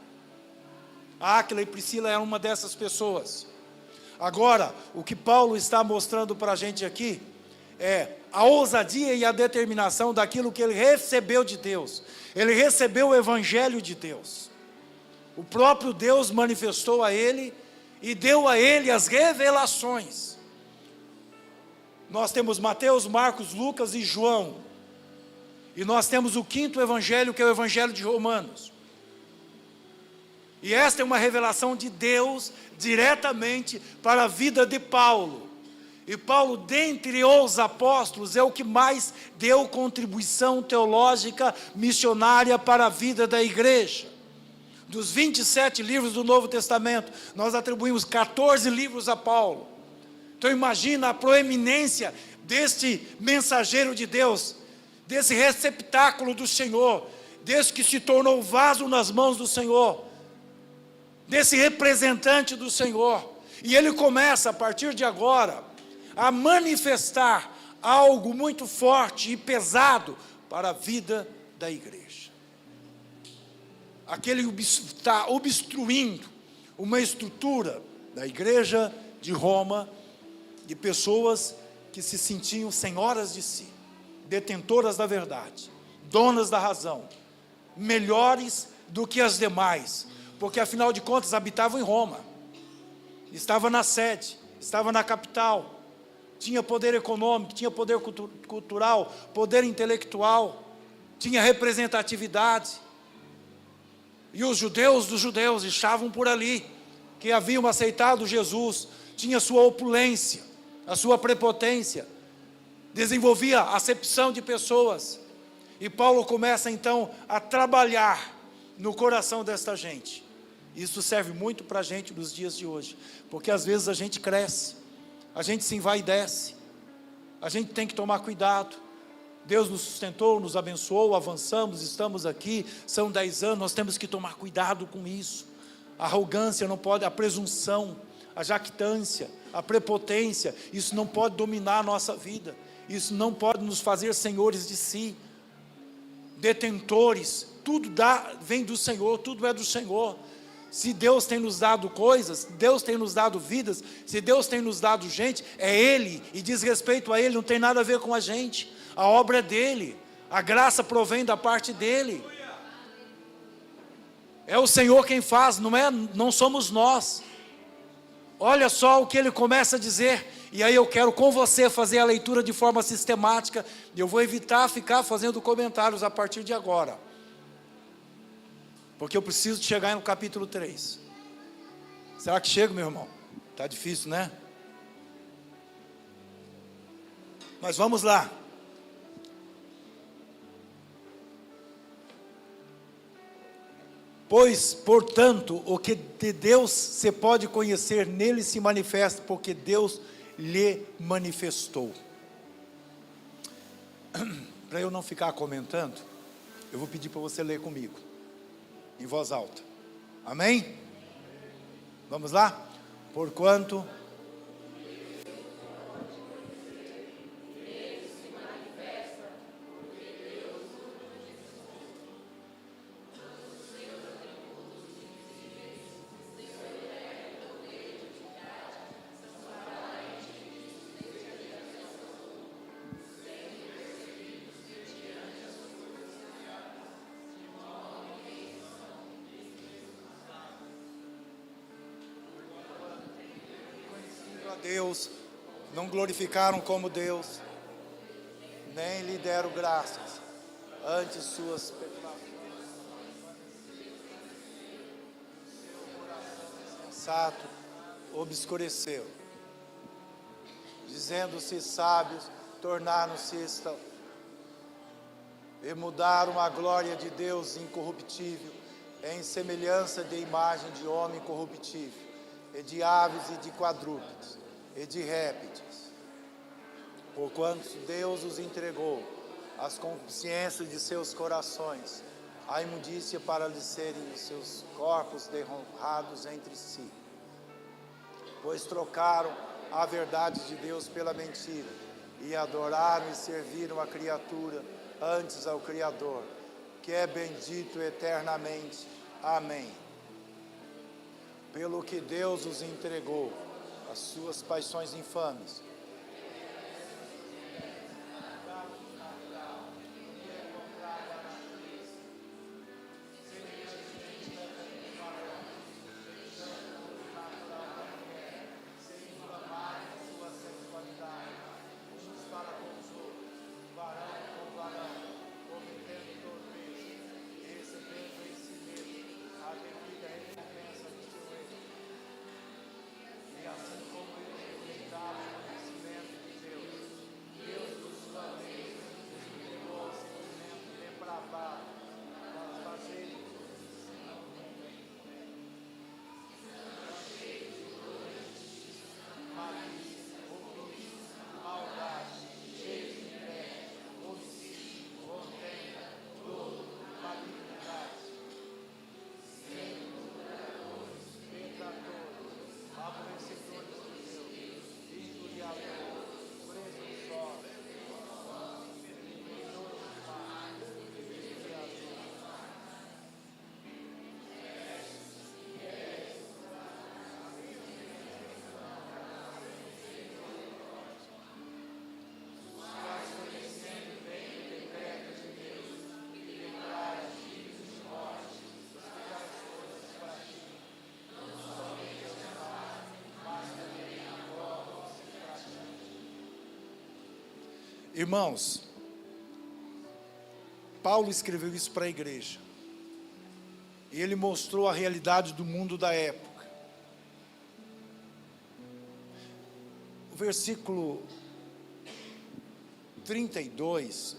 Áquila e Priscila eram uma dessas pessoas. Agora, o que Paulo está mostrando para a gente aqui é a ousadia e a determinação daquilo que ele recebeu de Deus. Ele recebeu o Evangelho de Deus. O próprio Deus manifestou a ele e deu a ele as revelações. Nós temos Mateus, Marcos, Lucas e João. E nós temos o quinto Evangelho, que é o Evangelho de Romanos. E esta é uma revelação de Deus diretamente para a vida de Paulo. E Paulo, dentre os apóstolos, é o que mais deu contribuição teológica missionária para a vida da igreja. Dos 27 livros do Novo Testamento, nós atribuímos 14 livros a Paulo. Então imagina a proeminência deste mensageiro de Deus, desse receptáculo do Senhor, desse que se tornou vaso nas mãos do Senhor, desse representante do Senhor, e ele começa a partir de agora a manifestar algo muito forte e pesado para a vida da igreja. Aquele está obstruindo uma estrutura da igreja de Roma, de pessoas que se sentiam senhoras de si, detentoras da verdade, donas da razão, melhores do que as demais, porque afinal de contas habitavam em Roma, estava na sede, estava na capital, tinha poder econômico, tinha poder cultural, poder intelectual, tinha representatividade, e os judeus dos judeus estavam por ali, que haviam aceitado Jesus, tinha sua opulência, a sua prepotência, desenvolvia acepção de pessoas, e Paulo começa então a trabalhar no coração desta gente. Isso serve muito para a gente nos dias de hoje, porque às vezes a gente cresce, a gente se envaidece, a gente tem que tomar cuidado. Deus nos sustentou, nos abençoou, avançamos, estamos aqui, são 10 anos, nós temos que tomar cuidado com isso. A arrogância não pode, a presunção, a jactância, a prepotência, isso não pode dominar a nossa vida, isso não pode nos fazer senhores de si, detentores, tudo vem do Senhor, tudo é do Senhor. Se Deus tem nos dado coisas, Deus tem nos dado vidas, se Deus tem nos dado gente, é Ele, e diz respeito a Ele, não tem nada a ver com a gente, a obra é dEle, a graça provém da parte dEle, é o Senhor quem faz, não somos nós. Olha só o que ele começa a dizer, e aí eu quero com você fazer a leitura de forma sistemática, eu vou evitar ficar fazendo comentários a partir de agora, porque eu preciso de chegar no capítulo 3. Será que chego, meu irmão? Está difícil, né? Mas vamos lá. Pois, portanto, o que de Deus se pode conhecer, nele se manifesta, porque Deus lhe manifestou. Para eu não ficar comentando, eu vou pedir para você ler comigo, em voz alta. Amém? Vamos lá? Porquanto Deus, não glorificaram como Deus, nem lhe deram graças, antes suas sensato obscureceu, dizendo-se sábios, tornaram-se e mudaram a glória de Deus incorruptível em semelhança de imagem de homem corruptível, e de aves e de quadrúpedes, e de répteis. Porquanto Deus os entregou às consciências de seus corações, a imundícia para lhes serem os seus corpos derromados entre si. Pois trocaram a verdade de Deus pela mentira, e adoraram e serviram a criatura antes ao Criador, que é bendito eternamente. Amém. Pelo que Deus os entregou às suas paixões infames, irmãos, Paulo escreveu isso para a igreja. E ele mostrou a realidade do mundo da época. O versículo 32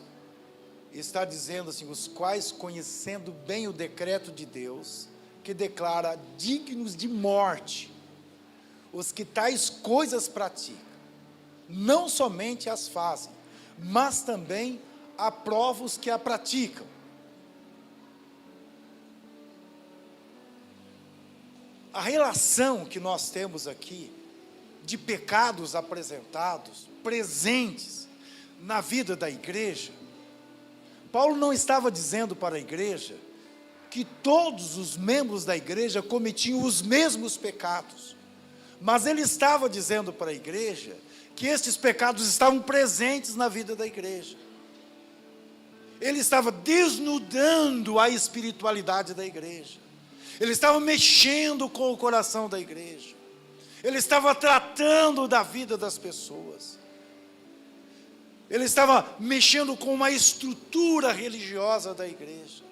está dizendo assim: os quais, conhecendo bem o decreto de Deus, que declara dignos de morte os que tais coisas praticam, não somente as fazem, mas também aprova os que a praticam. A relação que nós temos aqui, de pecados apresentados, presentes na vida da igreja, Paulo não estava dizendo para a igreja que todos os membros da igreja cometiam os mesmos pecados, mas ele estava dizendo para a igreja que estes pecados estavam presentes na vida da igreja. Ele estava desnudando a espiritualidade da igreja. Ele estava mexendo com o coração da igreja. Ele estava tratando da vida das pessoas. Ele estava mexendo com uma estrutura religiosa da igreja.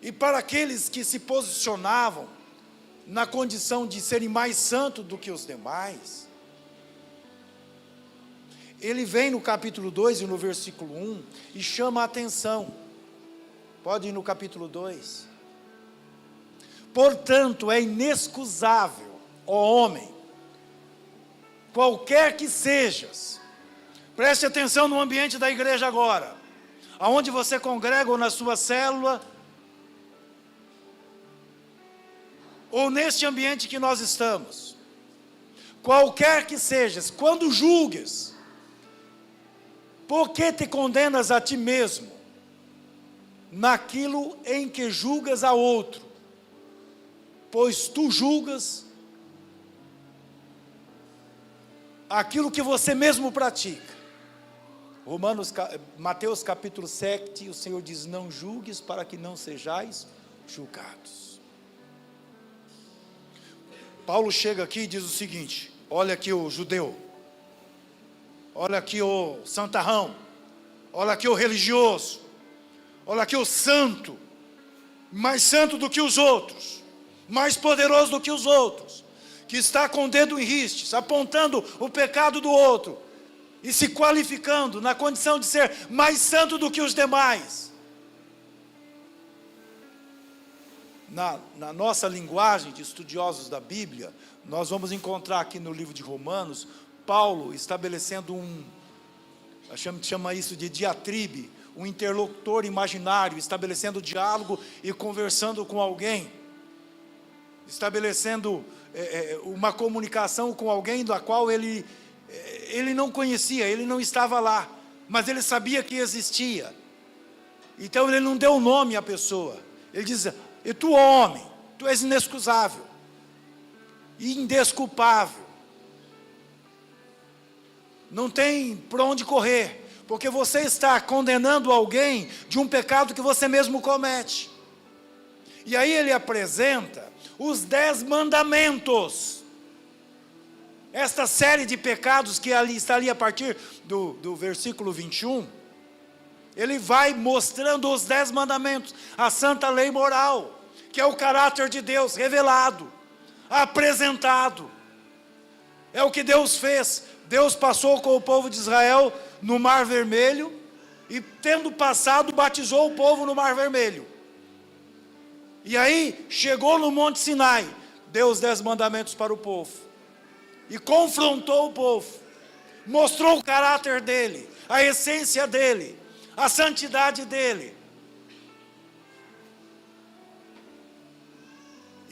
E para aqueles que se posicionavam na condição de serem mais santos do que os demais, ele vem no capítulo 2 e no versículo 1 e chama a atenção. Pode ir no capítulo 2. Portanto, é inexcusável, ó homem, qualquer que sejas, preste atenção no ambiente da igreja agora, aonde você congrega ou na sua célula, ou neste ambiente que nós estamos, qualquer que sejas, quando julgues, por que te condenas a ti mesmo, naquilo em que julgas a outro? Pois tu julgas aquilo que você mesmo pratica. Mateus capítulo 7, o Senhor diz: não julgues para que não sejais julgados. Paulo chega aqui e diz o seguinte: olha aqui o judeu, olha aqui o santarrão, olha aqui o religioso, olha aqui o santo, mais santo do que os outros, mais poderoso do que os outros, que está com o dedo em ristes, apontando o pecado do outro. e se qualificando na condição de ser mais santo do que os demais. Na nossa linguagem de estudiosos da Bíblia, nós vamos encontrar aqui no livro de Romanos, Paulo estabelecendo chama isso de diatribe, um interlocutor imaginário, estabelecendo diálogo e conversando com alguém, estabelecendo uma comunicação com alguém da qual ele não conhecia, ele não estava lá, mas ele sabia que existia. Então ele não deu nome à pessoa, ele diz: e tu, homem, tu és inexcusável, indesculpável, não tem por onde correr, porque você está condenando alguém de um pecado que você mesmo comete. E aí ele apresenta os 10 mandamentos, esta série de pecados que está ali a partir do versículo 21, ele vai mostrando os 10 mandamentos, a santa lei moral, que é o caráter de Deus revelado, apresentado, é o que Deus fez. Deus passou com o povo de Israel no Mar Vermelho, e tendo passado, batizou o povo no Mar Vermelho. E aí, chegou no Monte Sinai, deu os 10 mandamentos para o povo, e confrontou o povo, mostrou o caráter dele, a essência dele, a santidade dele.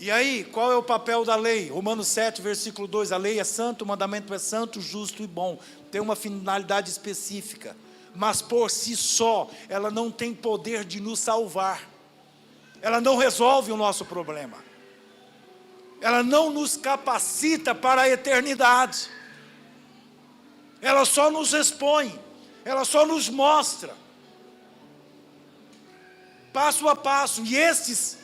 E aí, qual é o papel da lei? Romanos 7, versículo 2, a lei é santa, o mandamento é santo, justo e bom, tem uma finalidade específica, mas por si só, ela não tem poder de nos salvar, ela não resolve o nosso problema, ela não nos capacita para a eternidade, ela só nos expõe, ela só nos mostra, passo a passo, e estes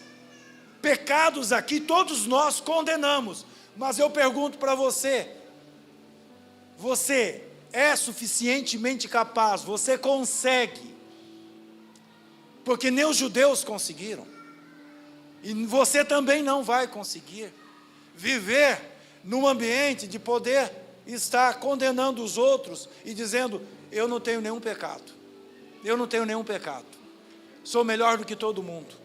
pecados aqui, todos nós condenamos, mas eu pergunto para você, você é suficientemente capaz, você consegue, porque nem os judeus conseguiram, e você também não vai conseguir, viver num ambiente de poder estar condenando os outros, e dizendo: eu não tenho nenhum pecado, eu não tenho nenhum pecado, sou melhor do que todo mundo.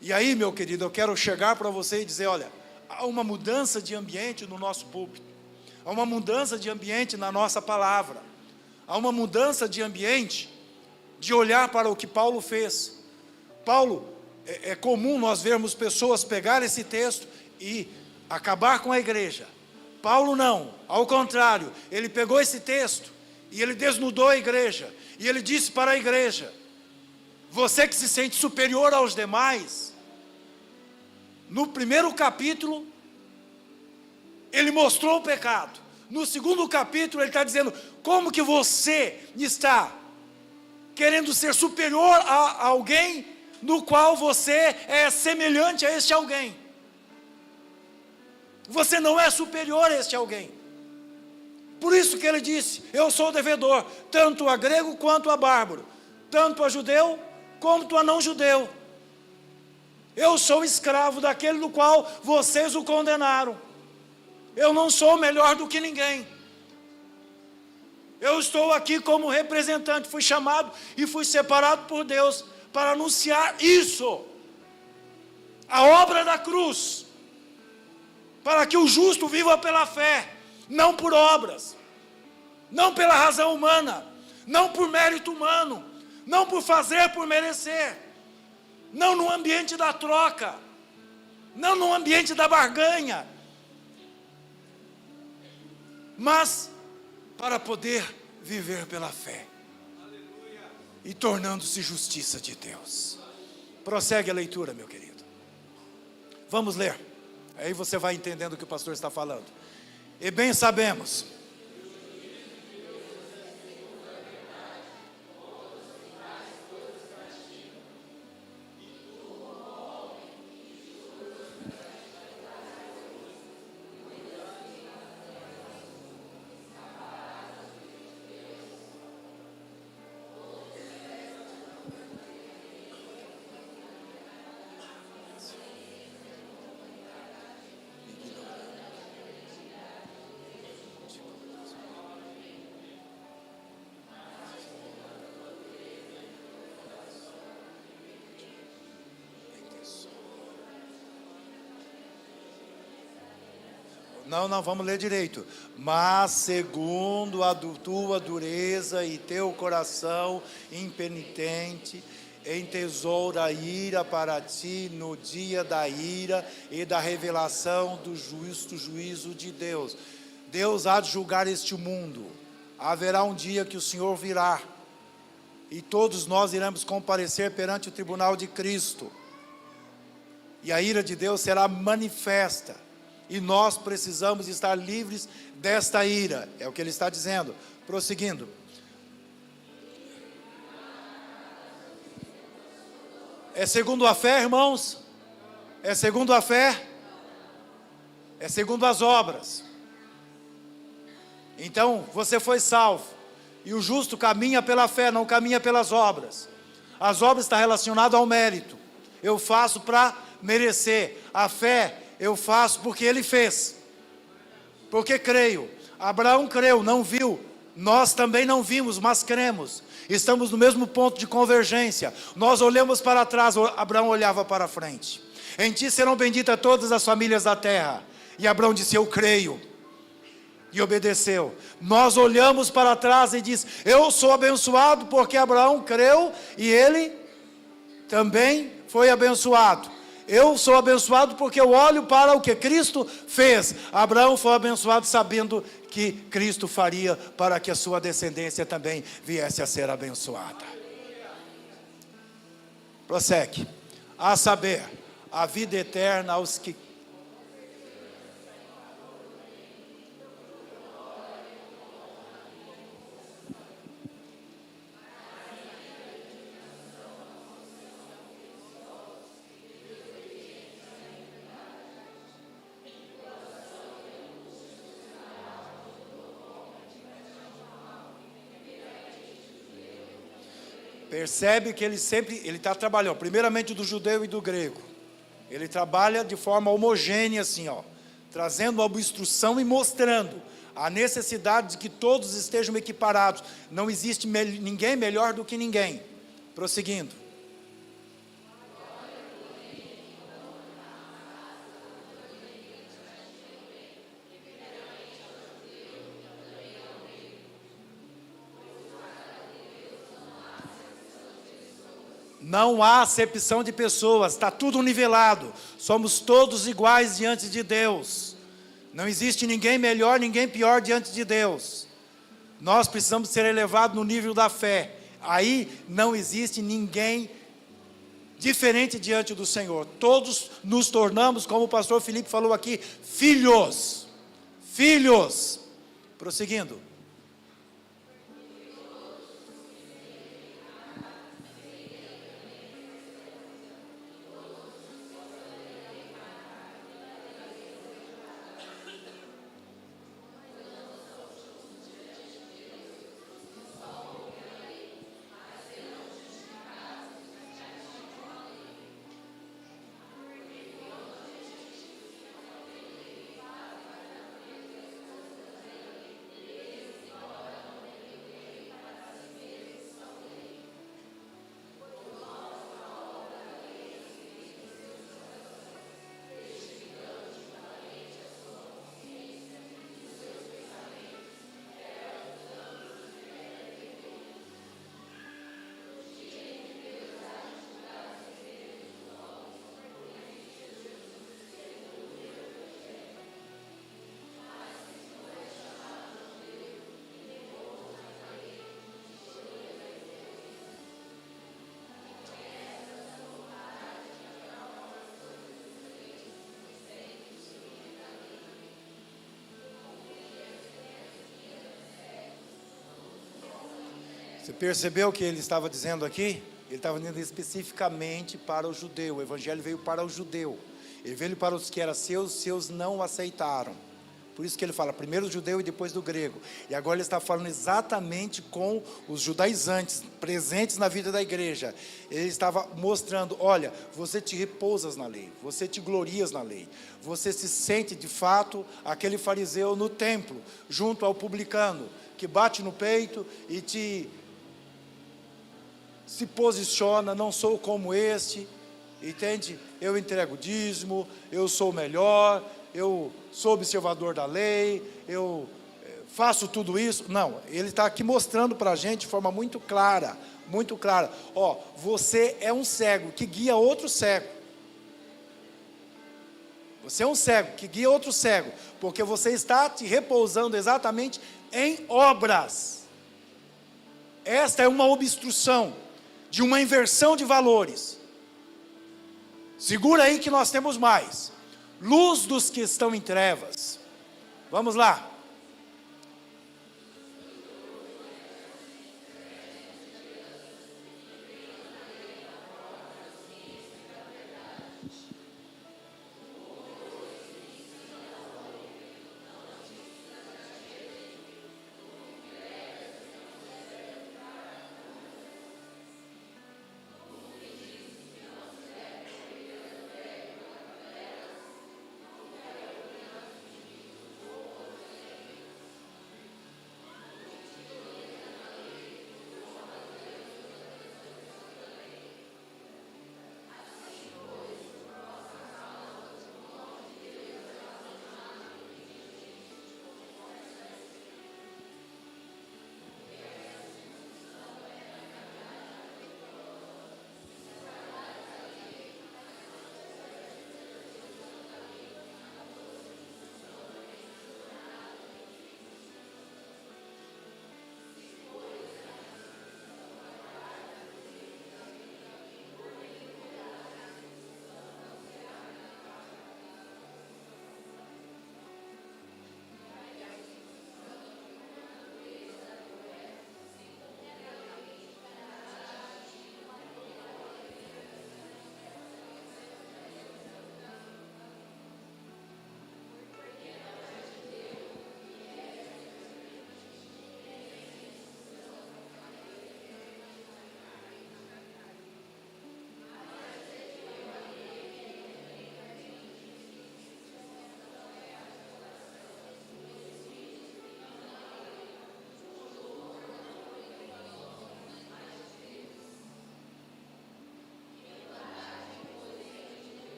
E aí, meu querido, eu quero chegar para você e dizer: olha, há uma mudança de ambiente no nosso púlpito, há uma mudança de ambiente na nossa palavra, há uma mudança de ambiente, de olhar para o que Paulo fez. Paulo, é comum nós vermos pessoas pegar esse texto e acabar com a igreja. Paulo não, ao contrário, ele pegou esse texto e ele desnudou a igreja, e ele disse para a igreja: você que se sente superior aos demais, no primeiro capítulo, ele mostrou o pecado. No segundo capítulo, ele está dizendo: como que você está querendo ser superior a alguém, no qual você é semelhante a este alguém. Você não é superior a este alguém. Por isso que ele disse: eu sou devedor, tanto a grego quanto a bárbaro, tanto a judeu quanto a não judeu. Eu sou escravo daquele no qual vocês o condenaram. Eu não sou melhor do que ninguém. Eu estou aqui como representante, fui chamado e fui separado por Deus para anunciar isso, a obra da cruz, para que o justo viva pela fé, não por obras, não pela razão humana, não por mérito humano, não por fazer por merecer, não no ambiente da troca, não no ambiente da barganha, mas para poder viver pela fé, e tornando-se justiça de Deus. Prossegue a leitura, meu querido. Vamos ler, aí você vai entendendo o que o pastor está falando. E bem sabemos Não, vamos ler direito. Mas segundo a tua dureza e teu coração impenitente, entesoura a ira para ti no dia da ira e da revelação do justo juízo de Deus. Deus há de julgar este mundo. Haverá um dia que o Senhor virá, e todos nós iremos comparecer perante o tribunal de Cristo, e a ira de Deus será manifesta, e nós precisamos estar livres desta ira, é o que ele está dizendo. Prosseguindo, é segundo a fé, irmãos? É segundo a fé? É segundo as obras. Então, você foi salvo, e o justo caminha pela fé, não caminha pelas obras. As obras estão relacionadas ao mérito. Eu faço para merecer. A fé, eu faço porque ele fez. Porque creio. Abraão creu, não viu. Nós também não vimos, mas cremos. Estamos no mesmo ponto de convergência. Nós olhamos para trás, Abraão olhava para frente. Em ti serão benditas todas as famílias da terra. E Abraão disse, eu creio. E obedeceu. Nós olhamos para trás e diz, eu sou abençoado porque Abraão creu e ele também foi abençoado. Eu sou abençoado porque eu olho para o que Cristo fez. Abraão foi abençoado sabendo que Cristo faria para que a sua descendência também viesse a ser abençoada. Prossegue. A saber, a vida eterna aos que percebe que ele está trabalhando, primeiramente do judeu e do grego. Ele trabalha de forma homogênea assim, trazendo uma obstrução e mostrando a necessidade de que todos estejam equiparados. Não existe ninguém melhor do que ninguém. Prosseguindo. Não há acepção de pessoas, está tudo nivelado, somos todos iguais diante de Deus, não existe ninguém melhor, ninguém pior diante de Deus. Nós precisamos ser elevados no nível da fé, aí não existe ninguém diferente diante do Senhor, todos nos tornamos, como o pastor Felipe falou aqui, filhos, prosseguindo. Você percebeu o que ele estava dizendo aqui? Ele estava dizendo especificamente para o judeu. O evangelho veio para o judeu. Ele veio para os que eram seus, seus não o aceitaram. Por isso que ele fala primeiro do judeu e depois do grego. E agora ele está falando exatamente com os judaizantes, presentes na vida da igreja. Ele estava mostrando, olha, você te repousas na lei, você te glorias na lei. Você se sente de fato aquele fariseu no templo, junto ao publicano, que bate no peito e se posiciona, não sou como este, entende? Eu entrego dízimo, eu sou o melhor, eu sou observador da lei, eu faço tudo isso. Não, ele está aqui mostrando para a gente de forma muito clara, muito clara. Ó, você é um cego que guia outro cego. Você é um cego que guia outro cego, porque você está te repousando exatamente em obras. Esta é uma obstrução de uma inversão de valores. Segura aí que nós temos mais. Luz dos que estão em trevas. Vamos lá.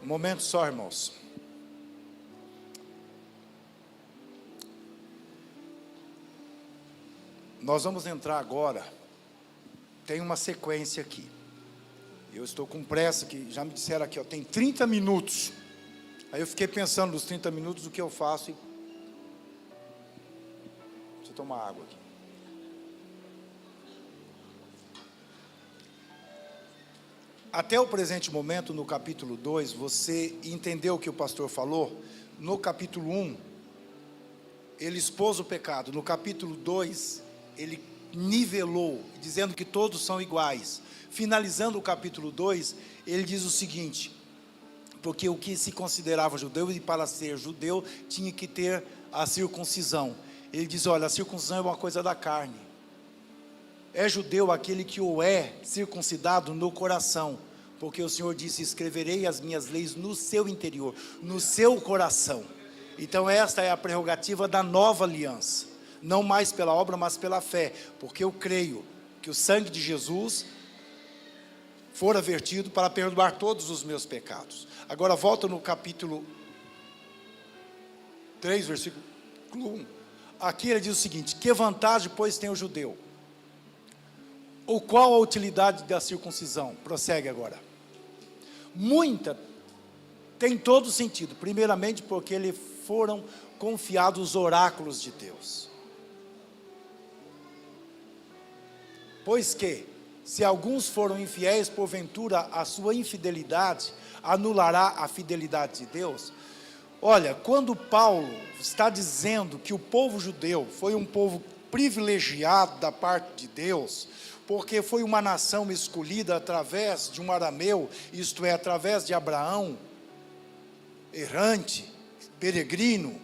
Um momento só, irmãos. Nós vamos entrar agora. Tem uma sequência aqui. Eu estou com pressa, que já me disseram aqui, ó, tem 30 minutos. Aí eu fiquei pensando nos 30 minutos o que eu faço. Deixa eu tomar água aqui. Até o presente momento, no capítulo 2, você entendeu o que o pastor falou? No capítulo 1, ele expôs o pecado. No capítulo 2, ele nivelou, dizendo que todos são iguais. Finalizando o capítulo 2, ele diz o seguinte: porque o que se considerava judeu, e para ser judeu, tinha que ter a circuncisão. Ele diz, olha, a circuncisão é uma coisa da carne. É judeu aquele que o é circuncidado no coração, porque o Senhor disse, escreverei as minhas leis no seu interior, no seu coração. Então esta é a prerrogativa da nova aliança, não mais pela obra, mas pela fé, porque eu creio que o sangue de Jesus fora vertido para perdoar todos os meus pecados. Agora volta no capítulo 3, versículo 1. Aqui ele diz o seguinte: que vantagem, pois, tem o judeu? Ou qual a utilidade da circuncisão? Prossegue agora. Muita, tem todo sentido. Primeiramente porque lhe foram confiados os oráculos de Deus. Pois que, se alguns foram infiéis, porventura a sua infidelidade anulará a fidelidade de Deus? Olha, quando Paulo está dizendo que o povo judeu foi um povo privilegiado da parte de Deus, porque foi uma nação escolhida através de um arameu, isto é, através de Abraão, errante, peregrino,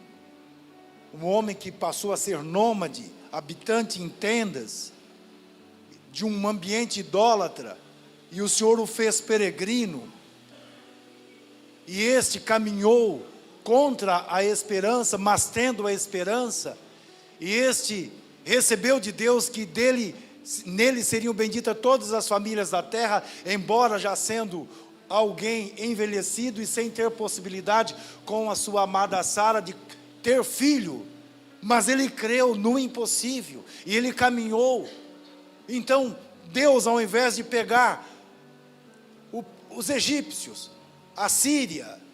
um homem que passou a ser nômade, habitante em tendas, de um ambiente idólatra, e o Senhor o fez peregrino, e este caminhou contra a esperança, mas tendo a esperança, e este recebeu de Deus que nele seriam benditas todas as famílias da terra, embora já sendo alguém envelhecido e sem ter possibilidade com a sua amada Sara de ter filho, mas ele creu no impossível, e ele caminhou. Então, Deus, ao invés de pegar os egípcios, a Síria,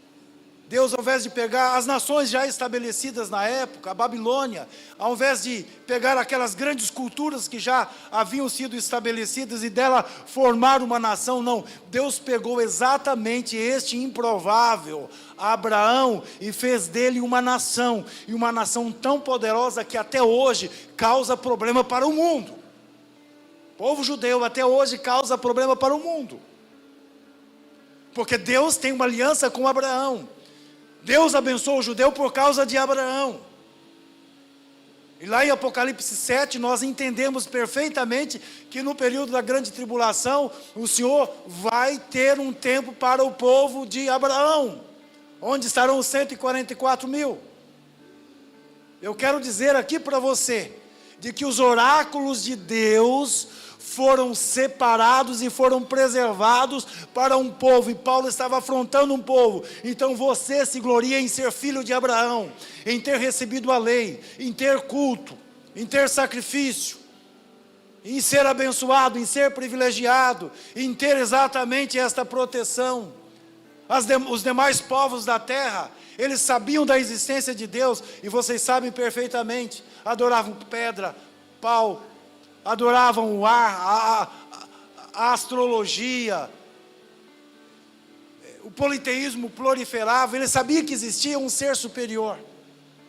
Deus, ao invés de pegar as nações já estabelecidas na época, a Babilônia, ao invés de pegar aquelas grandes culturas que já haviam sido estabelecidas e dela formar uma nação, não. Deus pegou exatamente este improvável, Abraão, e fez dele uma nação, e uma nação tão poderosa que até hoje causa problema para o mundo. O povo judeu até hoje causa problema para o mundo, porque Deus tem uma aliança com Abraão. Deus abençoou o judeu por causa de Abraão. E lá em Apocalipse 7, nós entendemos perfeitamente que no período da grande tribulação, o Senhor vai ter um tempo para o povo de Abraão, onde estarão os 144 mil. Eu quero dizer aqui para você, de que os oráculos de Deus foram separados e foram preservados para um povo, e Paulo estava afrontando um povo. Então você se gloria em ser filho de Abraão, em ter recebido a lei, em ter culto, em ter sacrifício, em ser abençoado, em ser privilegiado, em ter exatamente esta proteção. Os demais povos da terra, eles sabiam da existência de Deus, e vocês sabem perfeitamente, adoravam pedra, pau, adoravam o ar, a astrologia, o politeísmo proliferava. Ele sabia que existia um ser superior,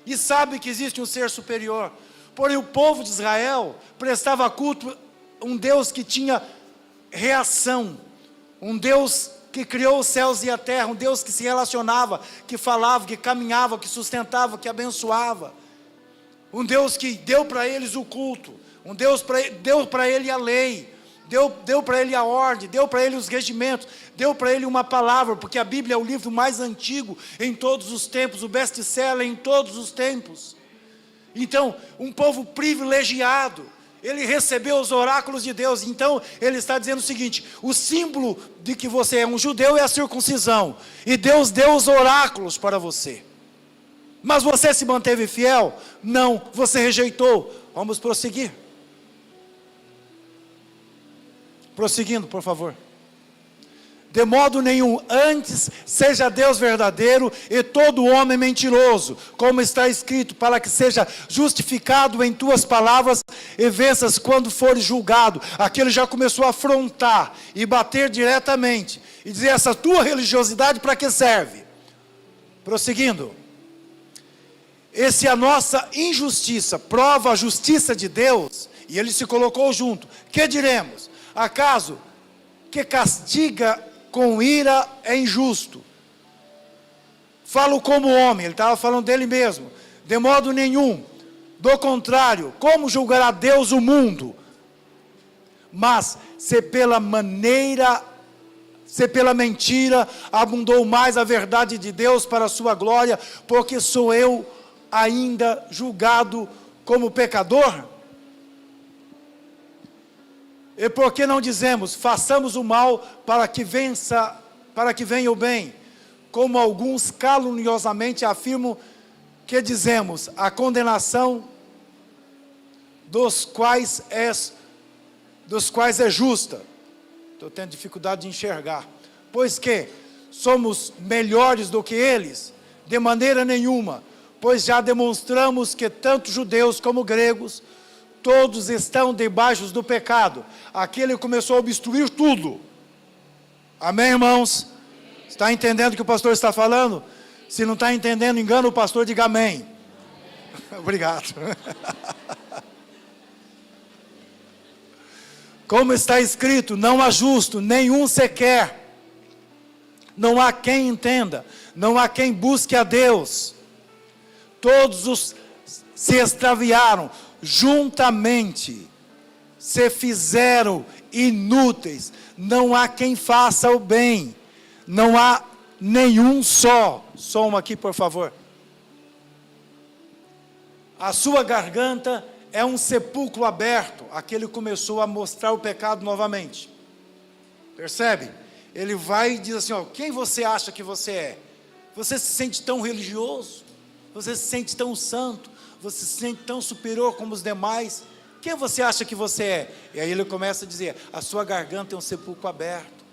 e sabe que existe um ser superior, porém o povo de Israel prestava culto a um Deus que tinha reação, um Deus que criou os céus e a terra, um Deus que se relacionava, que falava, que caminhava, que sustentava, que abençoava, um Deus que deu para eles o culto, um Deus deu para ele a lei, deu para ele a ordem, deu para ele os regimentos, deu para ele uma palavra, porque a Bíblia é o livro mais antigo em todos os tempos, o best-seller em todos os tempos. Então, um povo privilegiado, ele recebeu os oráculos de Deus. Então ele está dizendo o seguinte: o símbolo de que você é um judeu é a circuncisão, e Deus deu os oráculos para você, mas você se manteve fiel? Não, você rejeitou. Vamos prosseguir. Prosseguindo, por favor. De modo nenhum, antes seja Deus verdadeiro e todo homem mentiroso, como está escrito, para que seja justificado em tuas palavras e venças quando fores julgado. Aqui ele já começou a afrontar e bater diretamente, e dizer: essa tua religiosidade para que serve? Prosseguindo. E se a nossa injustiça prova a justiça de Deus, e ele se colocou junto, que diremos? Acaso que castiga com ira é injusto? Falo como homem, ele estava falando dele mesmo. De modo nenhum. Do contrário, como julgará Deus o mundo? Mas se pela mentira abundou mais a verdade de Deus para a sua glória, porque sou eu ainda julgado como pecador? E por que não dizemos: façamos o mal para que venha o bem? Como alguns caluniosamente afirmam que dizemos: a condenação dos quais é justa. Estou tendo dificuldade de enxergar. Pois que somos melhores do que eles? De maneira nenhuma, pois já demonstramos que tanto judeus como gregos, todos estão debaixo do pecado. Aqui ele começou a obstruir tudo. Amém, irmãos? Está entendendo o que o pastor está falando? Se não está entendendo, engana o pastor, diga amém. Obrigado. Como está escrito: não há justo, nenhum sequer. Não há quem entenda, não há quem busque a Deus. Todos se extraviaram, juntamente se fizeram inúteis. Não há quem faça o bem, não há nenhum só. Som aqui, por favor. A sua garganta é um sepulcro aberto. Aqui ele começou a mostrar o pecado novamente. Percebe? Ele vai e diz assim, ó, quem você acha que você é? Você se sente tão religioso? Você se sente tão santo? Você se sente tão superior como os demais? Quem você acha que você é? E aí ele começa a dizer, a sua garganta é um sepulcro aberto,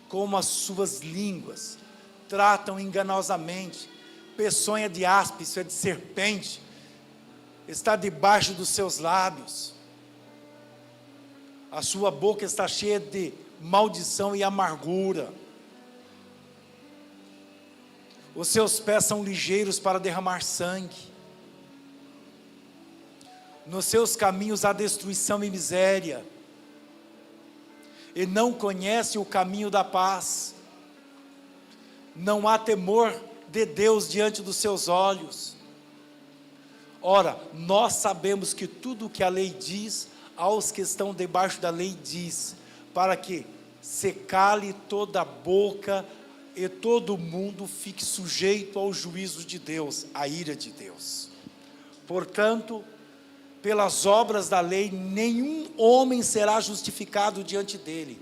como as suas línguas tratam enganosamente, peçonha de asp, isso é de serpente, está debaixo dos seus lábios, a sua boca está cheia de maldição e amargura, os seus pés são ligeiros para derramar sangue, nos seus caminhos há destruição e miséria, e não conhece o caminho da paz, não há temor de Deus diante dos seus olhos. Ora, nós sabemos que tudo o que a lei diz, aos que estão debaixo da lei diz, para que se cale toda a boca e todo mundo fique sujeito ao juízo de Deus, à ira de Deus. Portanto, pelas obras da lei, nenhum homem será justificado diante dele,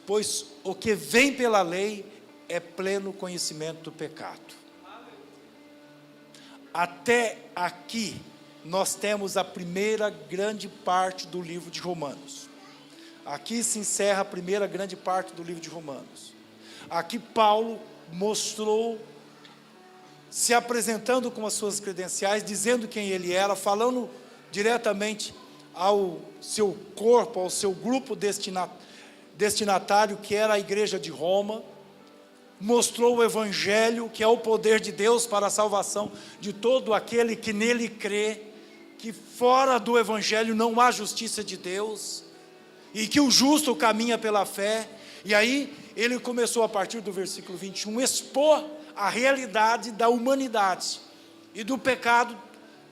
pois o que vem pela lei é pleno conhecimento do pecado. Até aqui, nós temos a primeira grande parte do livro de Romanos. Aqui se encerra a primeira grande parte do livro de Romanos. Aqui Paulo mostrou, se apresentando com as suas credenciais, dizendo quem ele era, falando diretamente ao seu corpo, ao seu grupo destinatário, que era a igreja de Roma, mostrou o Evangelho, que é o poder de Deus para a salvação de todo aquele que nele crê, que fora do Evangelho não há justiça de Deus, e que o justo caminha pela fé. E aí ele começou a partir do versículo 21, expor a realidade da humanidade, e do pecado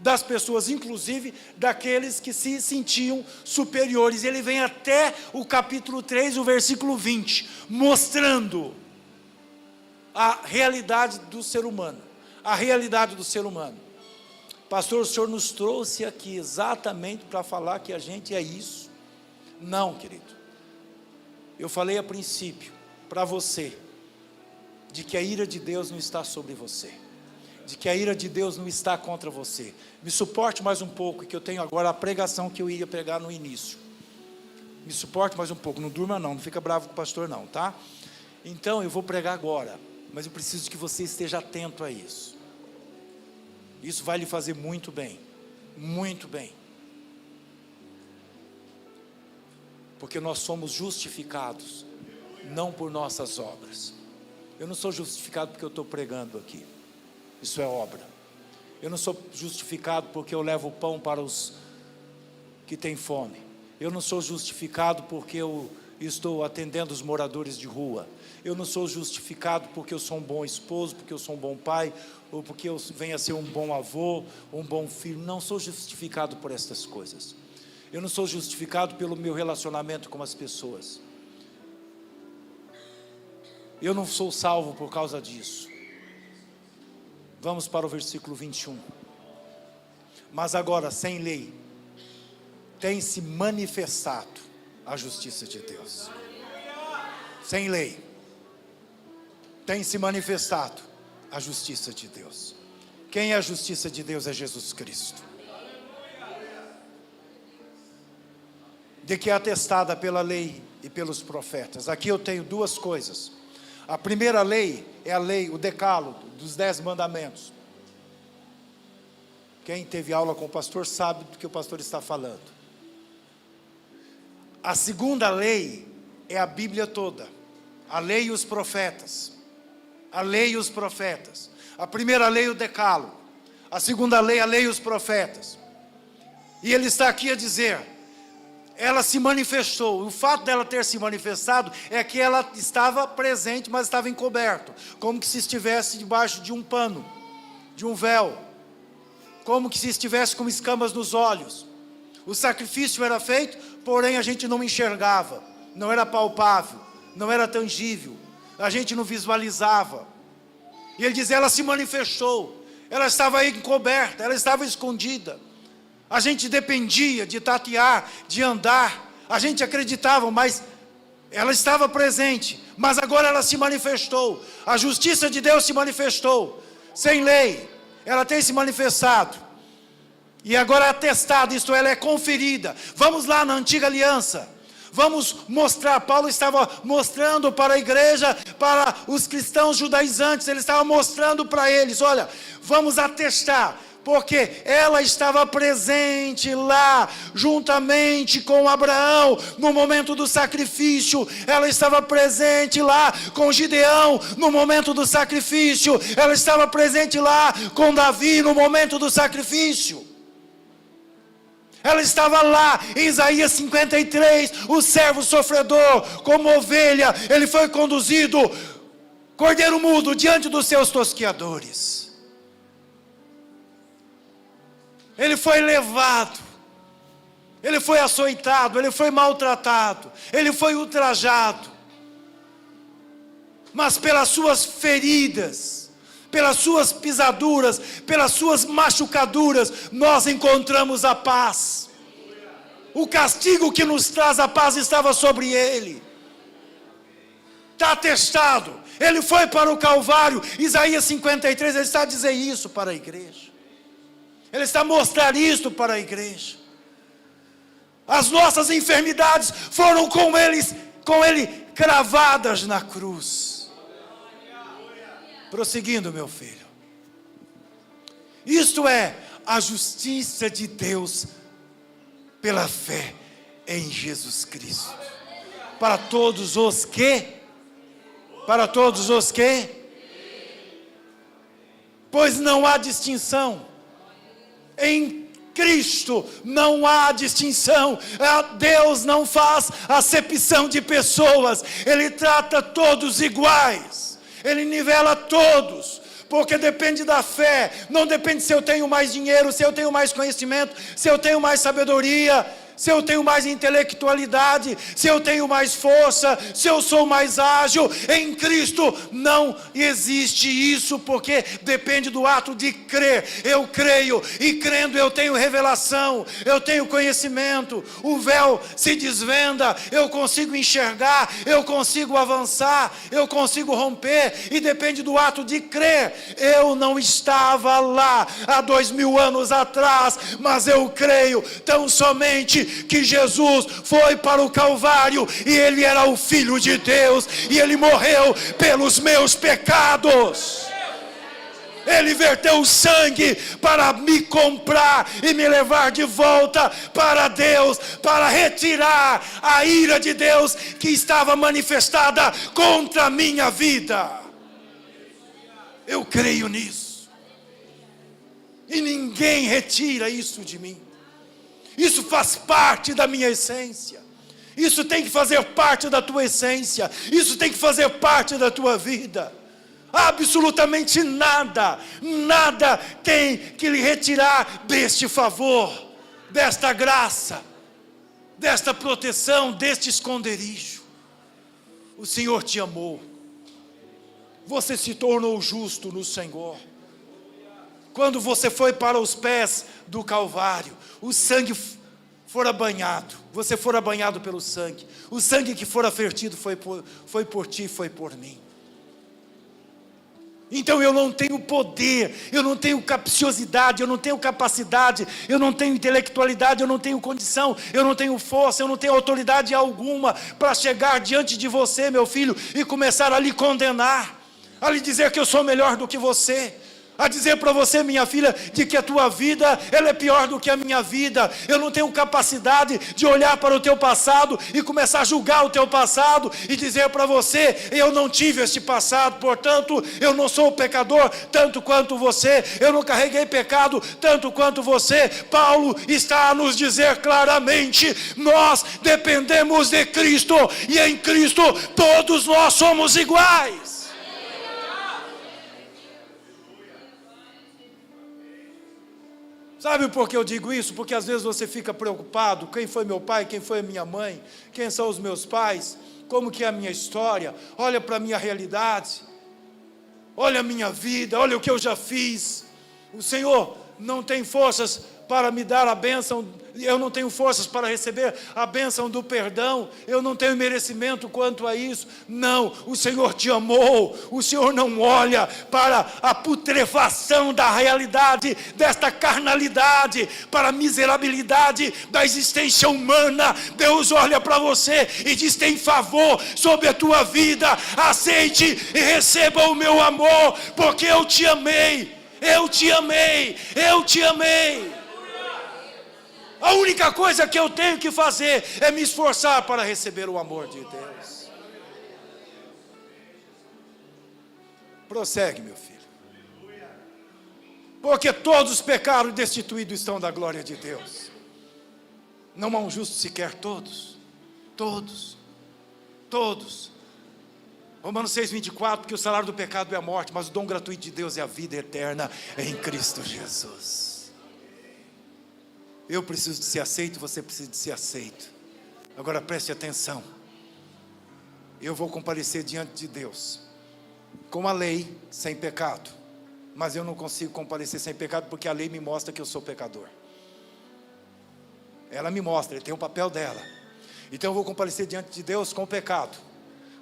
das pessoas, inclusive daqueles que se sentiam superiores. Ele vem até o capítulo 3, o versículo 20, mostrando a realidade do ser humano, a realidade do ser humano. Pastor, o senhor nos trouxe aqui exatamente para falar que a gente é isso? Não, querido. Eu falei a princípio para você, de que a ira de Deus não está sobre você, de que a ira de Deus não está contra você. Me suporte mais um pouco, que eu tenho agora a pregação que eu ia pregar no início. Me suporte mais um pouco, não durma não fica bravo com o pastor não, tá? Então eu vou pregar agora, mas eu preciso que você esteja atento a isso. Isso vai lhe fazer muito bem, muito bem. Porque nós somos justificados, não por nossas obras. Eu não sou justificado porque eu estou pregando aqui, isso é obra. Eu não sou justificado porque eu levo pão para os que têm fome. Eu não sou justificado porque eu estou atendendo os moradores de rua. Eu não sou justificado porque eu sou um bom esposo, porque eu sou um bom pai, ou porque eu venho a ser um bom avô, um bom filho. Não sou justificado por estas coisas. Eu não sou justificado pelo meu relacionamento com as pessoas. Eu não sou salvo por causa disso. Vamos para o versículo 21. Mas agora, sem lei, tem se manifestado a justiça de Deus. Sem lei, tem se manifestado a justiça de Deus. Quem é a justiça de Deus? É Jesus Cristo. De que é atestada pela lei e pelos profetas. Aqui eu tenho duas coisas. A primeira lei é a lei, o decálogo dos 10 mandamentos. Quem teve aula com o pastor sabe do que o pastor está falando. A segunda lei é a Bíblia toda. A lei e os profetas. A lei e os profetas. A primeira lei, o decálogo. A segunda lei, a lei e os profetas. E ele está aqui a dizer, ela se manifestou. O fato dela ter se manifestado é que ela estava presente, mas estava encoberto, como que se estivesse debaixo de um pano, de um véu, como que se estivesse com escamas nos olhos. O sacrifício era feito, porém a gente não enxergava, não era palpável, não era tangível, a gente não visualizava. E ele diz, ela se manifestou, ela estava encoberta, ela estava escondida. A gente dependia de tatear, de andar, a gente acreditava, mas ela estava presente, mas agora ela se manifestou, a justiça de Deus se manifestou, sem lei, ela tem se manifestado, e agora é atestada, isto ela é conferida. Vamos lá na antiga aliança, vamos mostrar, Paulo estava mostrando para a igreja, para os cristãos judaizantes, ele estava mostrando para eles, olha, vamos atestar, porque ela estava presente lá, juntamente com Abraão, no momento do sacrifício, ela estava presente lá com Gideão, no momento do sacrifício, ela estava presente lá com Davi, no momento do sacrifício. Ela estava lá em Isaías 53, o servo sofredor, como ovelha, ele foi conduzido, cordeiro mudo, diante dos seus tosqueadores. Ele foi levado, ele foi açoitado, ele foi maltratado, ele foi ultrajado, mas pelas suas feridas, pelas suas pisaduras, pelas suas machucaduras, nós encontramos a paz. O castigo que nos traz a paz estava sobre ele. Está atestado, ele foi para o Calvário. Isaías 53, ele está a dizer isso para a igreja. Ele está a mostrar isto para a igreja. As nossas enfermidades foram com ele cravadas na cruz. Prosseguindo, meu filho. Isto é a justiça de Deus pela fé em Jesus Cristo. Para todos os que? Pois não há distinção. Em Cristo não há distinção. Deus não faz acepção de pessoas. Ele trata todos iguais. Ele nivela todos. Porque depende da fé. Não depende se eu tenho mais dinheiro, se eu tenho mais conhecimento, se eu tenho mais sabedoria, se eu tenho mais intelectualidade, se eu tenho mais força, se eu sou mais ágil. Em Cristo não existe isso, porque depende do ato de crer. Eu creio, e crendo eu tenho revelação, eu tenho conhecimento, o véu se desvenda, eu consigo enxergar, eu consigo avançar, eu consigo romper, e depende do ato de crer. Eu não estava lá há 2000 anos atrás, mas eu creio tão somente que Jesus foi para o Calvário, e Ele era o Filho de Deus, e Ele morreu pelos meus pecados. Ele verteu o sangue para me comprar e me levar de volta para Deus, para retirar a ira de Deus que estava manifestada contra a minha vida. Eu creio nisso, e ninguém retira isso de mim. Isso faz parte da minha essência. Isso tem que fazer parte da tua essência. Isso tem que fazer parte da tua vida. Absolutamente nada tem que lhe retirar deste favor, desta graça, desta proteção, deste esconderijo. O Senhor te amou. Você se tornou justo no Senhor. Quando você foi para os pés do Calvário, o sangue fora banhado, você fora banhado pelo sangue, o sangue que fora vertido foi por ti, foi por mim. Então eu não tenho poder, eu não tenho capciosidade, eu não tenho capacidade, eu não tenho intelectualidade, eu não tenho condição, eu não tenho força, eu não tenho autoridade alguma para chegar diante de você, meu filho, e começar a lhe condenar, a lhe dizer que eu sou melhor do que você, a dizer para você, minha filha, de que a tua vida, ela é pior do que a minha vida. Eu não tenho capacidade de olhar para o teu passado e começar a julgar o teu passado e dizer para você, eu não tive este passado, portanto, eu não sou pecador tanto quanto você, eu não carreguei pecado tanto quanto você. Paulo está a nos dizer claramente, nós dependemos de Cristo, e em Cristo todos nós somos iguais. Sabe por que eu digo isso? Porque às vezes você fica preocupado, quem foi meu pai, quem foi a minha mãe, quem são os meus pais, como que é a minha história, olha para a minha realidade, olha a minha vida, olha o que eu já fiz. O Senhor não tem forças para me dar a bênção, eu não tenho forças para receber a bênção do perdão, eu não tenho merecimento quanto a isso. Não, o Senhor te amou, o Senhor não olha para a putrefação da realidade, desta carnalidade, para a miserabilidade da existência humana. Deus olha para você e diz: tem favor sobre a tua vida, aceite e receba o meu amor, porque eu te amei, eu te amei, eu te amei. A única coisa que eu tenho que fazer é me esforçar para receber o amor de Deus. Prossegue, meu filho. Porque todos os pecados destituídos estão da glória de Deus. Não há um justo sequer, todos. Romanos 6,24, porque o salário do pecado é a morte, mas o dom gratuito de Deus é a vida eterna em Cristo Jesus. Eu preciso de ser aceito, você precisa de ser aceito. Agora preste atenção. Eu vou comparecer diante de Deus com a lei sem pecado, mas eu não consigo comparecer sem pecado porque a lei me mostra que eu sou pecador. Ela me mostra, ele tem o papel dela. Então eu vou comparecer diante de Deus com o pecado.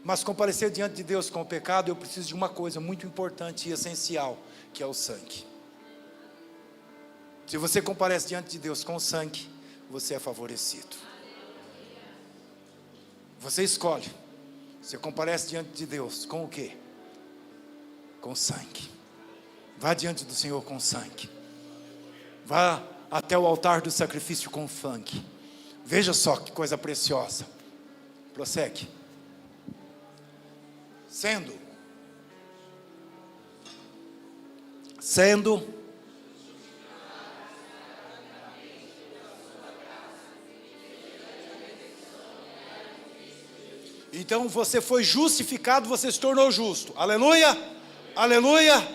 Mas comparecer diante de Deus com o pecado, eu preciso de uma coisa muito importante e essencial, que é o sangue. Se você comparece diante de Deus com sangue, você é favorecido. Você escolhe. Você comparece diante de Deus com o quê? Com sangue. Vá diante do Senhor com sangue. Vá até o altar do sacrifício com sangue. Veja só que coisa preciosa. Prossegue. Sendo então você foi justificado, você se tornou justo. Aleluia, aleluia.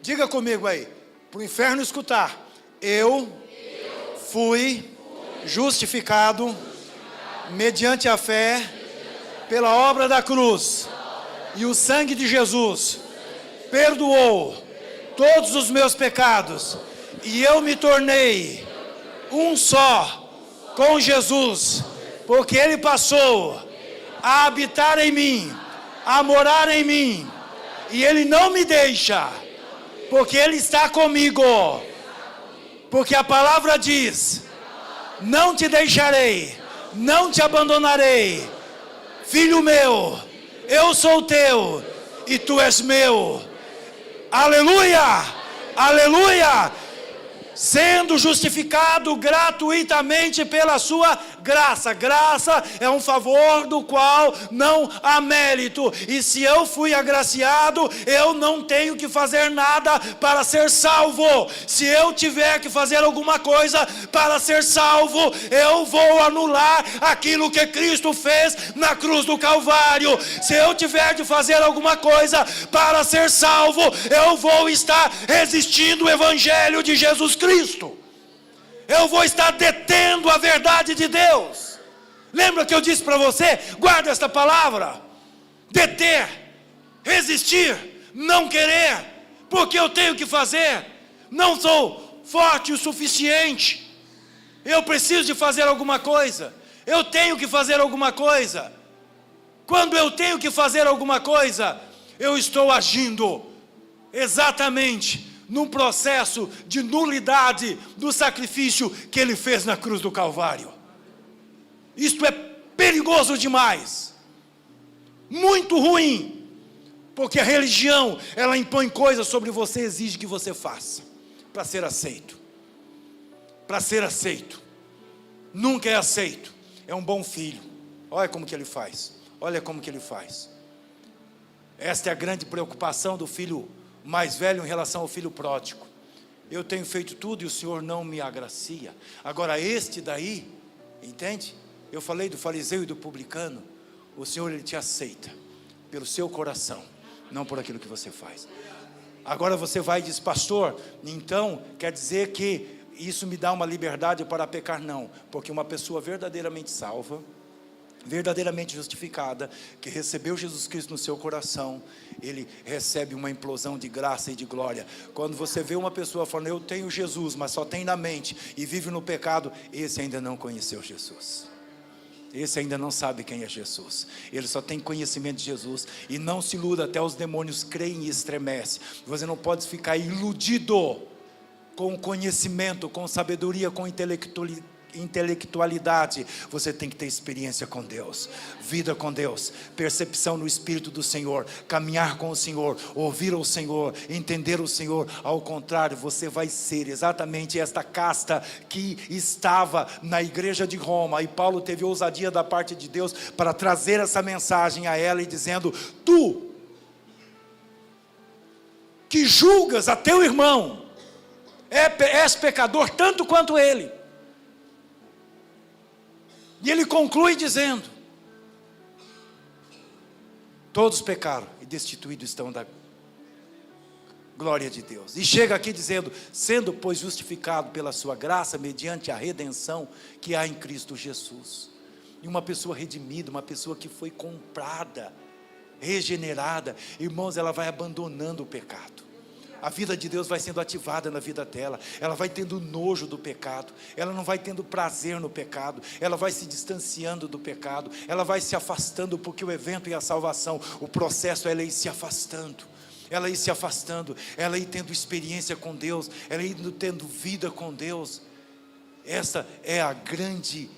Diga comigo aí, para o inferno escutar. Eu fui justificado mediante a fé pela obra da cruz. E o sangue de Jesus perdoou todos os meus pecados. E eu me tornei um só com Jesus, porque Ele passou a habitar em mim, a morar em mim, e Ele não me deixa, porque Ele está comigo, porque a palavra diz: não te deixarei, não te abandonarei, filho meu, eu sou teu, e tu és meu. Aleluia, aleluia. Sendo justificado gratuitamente pela sua graça. Graça é um favor do qual não há mérito. E se eu fui agraciado, eu não tenho que fazer nada para ser salvo. Se eu tiver que fazer alguma coisa para ser salvo, eu vou anular aquilo que Cristo fez na cruz do Calvário. Se eu tiver de fazer alguma coisa para ser salvo, eu vou estar resistindo o Evangelho de Jesus Cristo. Eu vou estar detendo a verdade de Deus. Lembra que eu disse para você? Guarda esta palavra: deter, resistir, não querer, porque eu tenho que fazer. Não sou forte o suficiente, eu preciso de fazer alguma coisa, eu tenho que fazer alguma coisa. Quando eu tenho que fazer alguma coisa, eu estou agindo exatamente num processo de nulidade do sacrifício que Ele fez na cruz do Calvário. Isto é perigoso demais, muito ruim, porque a religião, ela impõe coisas sobre você, exige que você faça, para ser aceito. Para ser aceito, nunca é aceito. É um bom filho, olha como que ele faz, olha como que ele faz. Esta é a grande preocupação do filho mais velho em relação ao filho pródigo. Eu tenho feito tudo e o Senhor não me agracia. Agora este daí, entende? Eu falei do fariseu e do publicano. O Senhor, Ele te aceita pelo seu coração, não por aquilo que você faz. Agora você vai e diz: pastor, então quer dizer que isso me dá uma liberdade para pecar? Não, porque uma pessoa verdadeiramente salva, verdadeiramente justificada, que recebeu Jesus Cristo no seu coração, ele recebe uma implosão de graça e de glória. Quando você vê uma pessoa falando, eu tenho Jesus, mas só tem na mente, e vive no pecado, esse ainda não conheceu Jesus. Esse ainda não sabe quem é Jesus. Ele só tem conhecimento de Jesus. E não se iluda, até os demônios creem e estremecem. Você não pode ficar iludido com conhecimento, com sabedoria, com intelectualidade. Você tem que ter experiência com Deus, vida com Deus, percepção no Espírito do Senhor, caminhar com o Senhor, ouvir o Senhor, entender o Senhor. Ao contrário, você vai ser exatamente esta casta que estava na igreja de Roma, e Paulo teve ousadia da parte de Deus para trazer essa mensagem a ela, e dizendo, tu que julgas a teu irmão, és pecador tanto quanto ele. E ele conclui dizendo, todos pecaram e destituídos estão da glória de Deus. E chega aqui dizendo, sendo pois justificado pela sua graça, mediante a redenção que há em Cristo Jesus. E uma pessoa redimida, uma pessoa que foi comprada, regenerada, irmãos, ela vai abandonando o pecado. A vida de Deus vai sendo ativada na vida dela. Ela vai tendo nojo do pecado. Ela não vai tendo prazer no pecado. Ela vai se distanciando do pecado. Ela vai se afastando, porque o evento e a salvação, o processo é ela ir se afastando. Ela ir se afastando. Ela ir tendo experiência com Deus. Ela ir tendo vida com Deus. Essa é a grande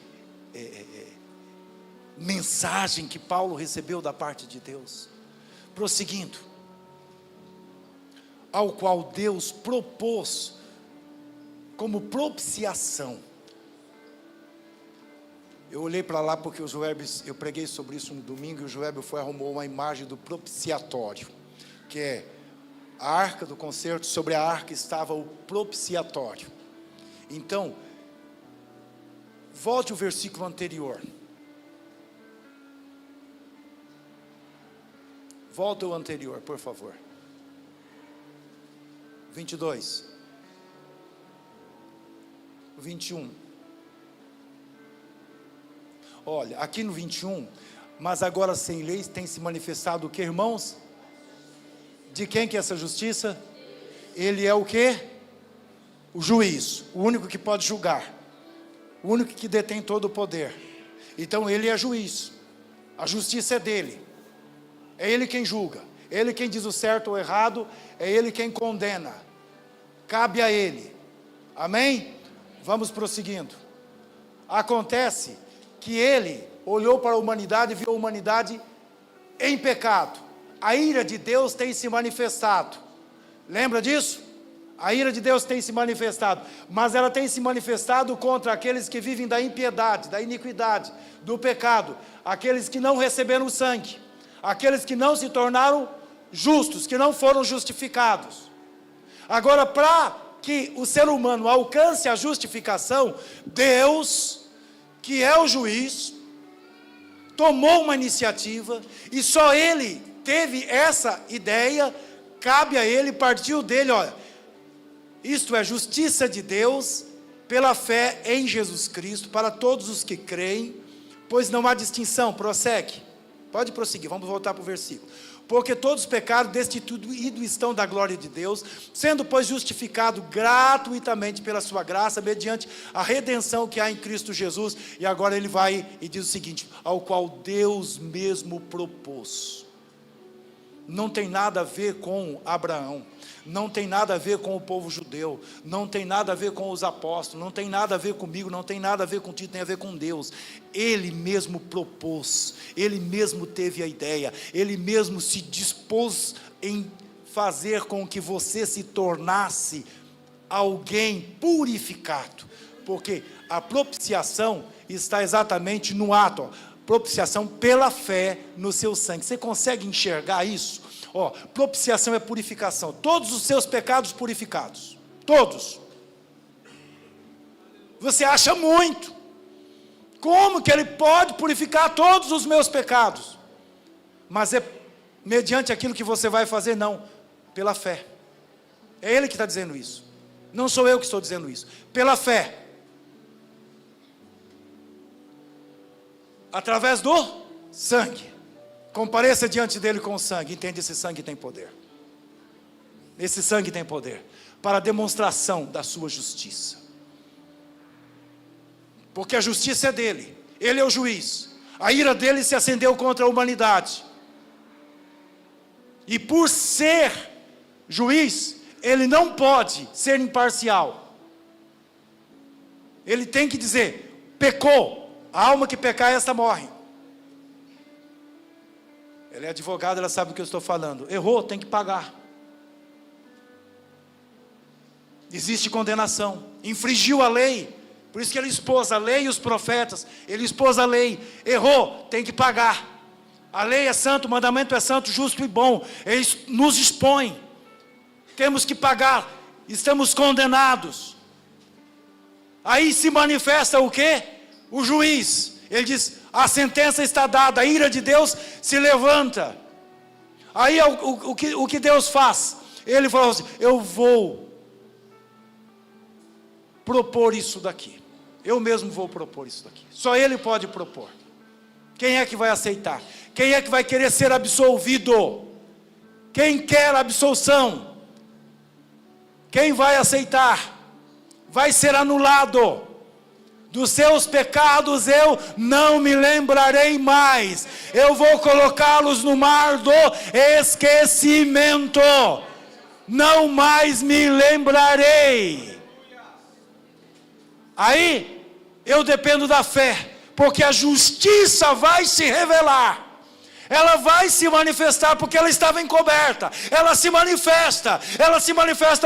mensagem que Paulo recebeu da parte de Deus. Prosseguindo. Ao qual Deus propôs como propiciação. Eu olhei para lá porque o Joébio, eu preguei sobre isso no domingo, e o Joébio arrumou uma imagem do propiciatório, que é a arca do concerto, sobre a arca estava o propiciatório. Então, volte o versículo anterior. Volta o anterior, por favor. 22, 21. Olha, aqui no 21, mas agora sem leis tem se manifestado o que, irmãos? De quem que é essa justiça? Ele é o que? O juiz, o único que pode julgar, o único que detém todo o poder. Então ele é juiz, a justiça é dele, é ele quem julga, é ele quem diz o certo ou o errado, é ele quem condena. Cabe a ele, amém? Vamos prosseguindo. Acontece que ele olhou para a humanidade e viu a humanidade em pecado. A ira de Deus tem se manifestado. Lembra disso? A ira de Deus tem se manifestado, mas ela tem se manifestado contra aqueles que vivem da impiedade, da iniquidade, do pecado, aqueles que não receberam o sangue, aqueles que não se tornaram justos, que não foram justificados. Agora, para que o ser humano alcance a justificação, Deus, que é o juiz, tomou uma iniciativa, e só ele teve essa ideia, cabe a ele, partiu dele, olha, isto é justiça de Deus, pela fé em Jesus Cristo, para todos os que creem, pois não há distinção. Prossegue, pode prosseguir, vamos voltar para o versículo. Porque todos pecaram, destituídos estão da glória de Deus, sendo pois justificado gratuitamente pela sua graça, mediante a redenção que há em Cristo Jesus. E agora ele vai e diz o seguinte, ao qual Deus mesmo propôs. Não tem nada a ver com Abraão, não tem nada a ver com o povo judeu, não tem nada a ver com os apóstolos, não tem nada a ver comigo, não tem nada a ver contigo, tem a ver com Deus. Ele mesmo propôs, ele mesmo teve a ideia, ele mesmo se dispôs em fazer com que você se tornasse alguém purificado, porque a propiciação está exatamente no ato, ó. Propiciação pela fé no seu sangue. Você consegue enxergar isso? Ó, propiciação é purificação. Todos os seus pecados purificados. Todos. Você acha muito. Como que ele pode purificar todos os meus pecados? Mas é mediante aquilo que você vai fazer? Não. Pela fé. É ele que está dizendo isso. Não sou eu que estou dizendo isso. Pela fé. através do sangue. Compareça diante dele com o sangue. Entende? Esse sangue tem poder. Esse sangue tem poder para a demonstração da sua justiça. Porque a justiça é dele. Ele é o juiz. A ira dele se acendeu contra a humanidade. E por ser juiz, ele não pode ser imparcial. Ele tem que dizer: pecou, a alma que pecar, esta morre. Ela é advogada, ela sabe o que eu estou falando. Errou, tem que pagar. Existe condenação. Infringiu a lei. Por isso que ele expôs a lei e os profetas. Ele expôs a lei. Errou, tem que pagar. A lei é santa, o mandamento é santo, justo e bom. Ele nos expõe. Temos que pagar. Estamos condenados. Aí se manifesta o quê? O juiz. Ele diz: a sentença está dada, a ira de Deus se levanta. Aí o que Deus faz? Ele falou assim: eu vou propor isso daqui. Eu mesmo vou propor isso daqui. Só Ele pode propor. Quem é que vai aceitar? Quem é que vai querer ser absolvido? Quem quer absolução? Quem vai aceitar? Vai ser anulado. Dos seus pecados eu não me lembrarei mais. Eu vou colocá-los no mar do esquecimento. Não mais me lembrarei. Aí eu dependo da fé, porque a justiça vai se revelar. Ela vai se manifestar, porque ela estava encoberta. Ela se manifesta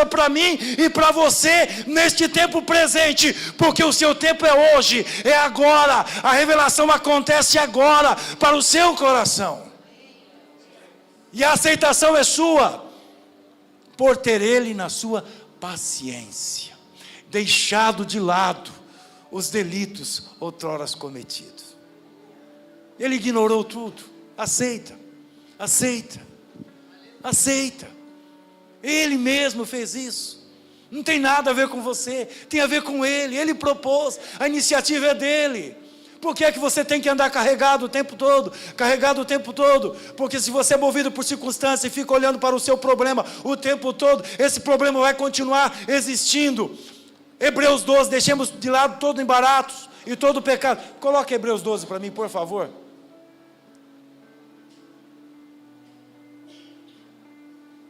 para mim e para você neste tempo presente, porque o seu tempo é hoje, é agora. A revelação acontece agora para o seu coração, e a aceitação é sua, por ter Ele na sua paciência deixado de lado os delitos outrora cometidos. Ele ignorou tudo. Aceita. Ele mesmo fez isso. Não tem nada a ver com você, tem a ver com Ele. Ele propôs, a iniciativa é dele. Por que é que você tem que andar carregado o tempo todo? Porque se você é movido por circunstâncias e fica olhando para o seu problema o tempo todo, esse problema vai continuar existindo. Hebreus 12, deixemos de lado todo o embaraço e todo o pecado. Coloque Hebreus 12 para mim, por favor.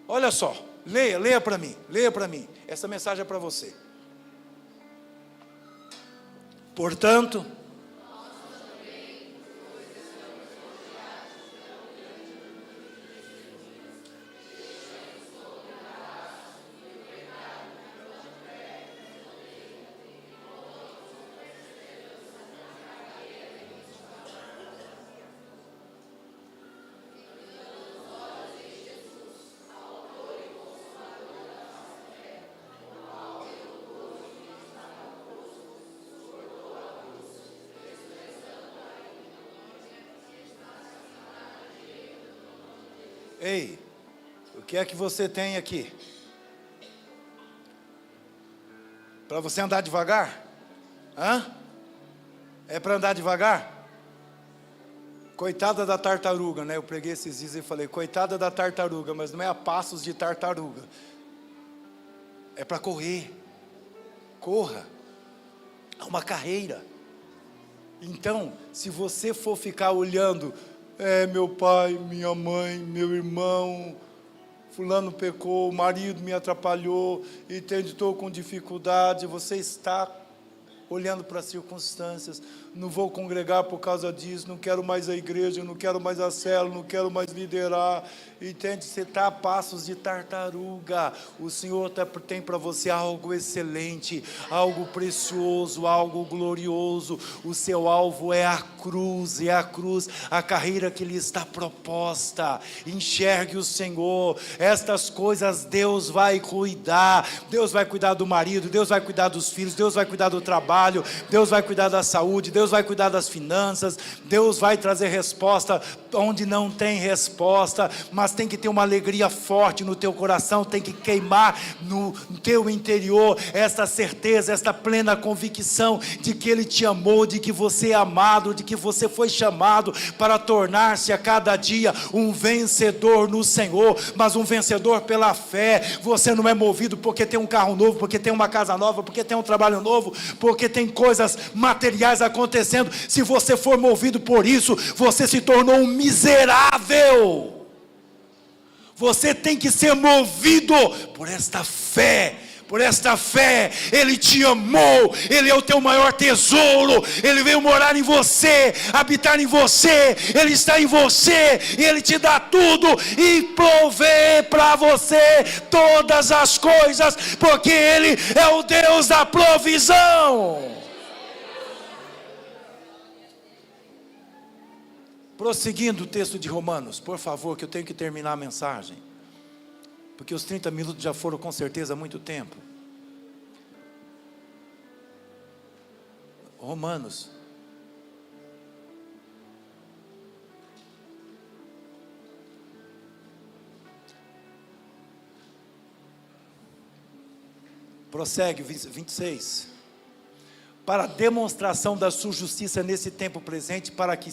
Olha só, leia para mim. Essa mensagem é para você. Portanto, ei, o que é que você tem aqui? Para você andar devagar? É para andar devagar? Coitada da tartaruga, né? Eu preguei esses dias e falei: coitada da tartaruga, mas não é a passos de tartaruga. É para correr. Corra. É uma carreira. Então, se você for ficar olhando, meu pai, minha mãe, meu irmão, fulano pecou, o marido me atrapalhou, estou com dificuldade, você está olhando para as circunstâncias, não vou congregar por causa disso, não quero mais a igreja, não quero mais a célula, não quero mais liderar, entende? Você está a passos de tartaruga. O Senhor tem para você algo excelente, algo precioso, algo glorioso. O seu alvo é a cruz, a carreira que lhe está proposta. Enxergue o Senhor, estas coisas Deus vai cuidar do marido, Deus vai cuidar dos filhos, Deus vai cuidar do trabalho, trabalho, Deus vai cuidar da saúde, Deus vai cuidar das finanças, Deus vai trazer resposta onde não tem resposta, mas tem que ter uma alegria forte no teu coração, tem que queimar no teu interior esta certeza, esta plena convicção de que Ele te amou, de que você é amado, de que você foi chamado para tornar-se a cada dia um vencedor no Senhor, mas um vencedor pela fé. Você não é movido porque tem um carro novo, porque tem uma casa nova, porque tem um trabalho novo, porque tem coisas materiais acontecendo. Se você for movido por isso, você se tornou um miserável. Você tem que ser movido por esta fé. Por esta fé, Ele te amou, Ele é o teu maior tesouro, Ele veio morar em você, habitar em você, Ele está em você, e Ele te dá tudo, e provê para você todas as coisas, porque Ele é o Deus da provisão. Prosseguindo o texto de Romanos, por favor, que eu tenho que terminar a mensagem, porque os 30 minutos já foram com certeza há muito tempo. Romanos. Prossegue, 26. Para a demonstração da sua justiça nesse tempo presente, para que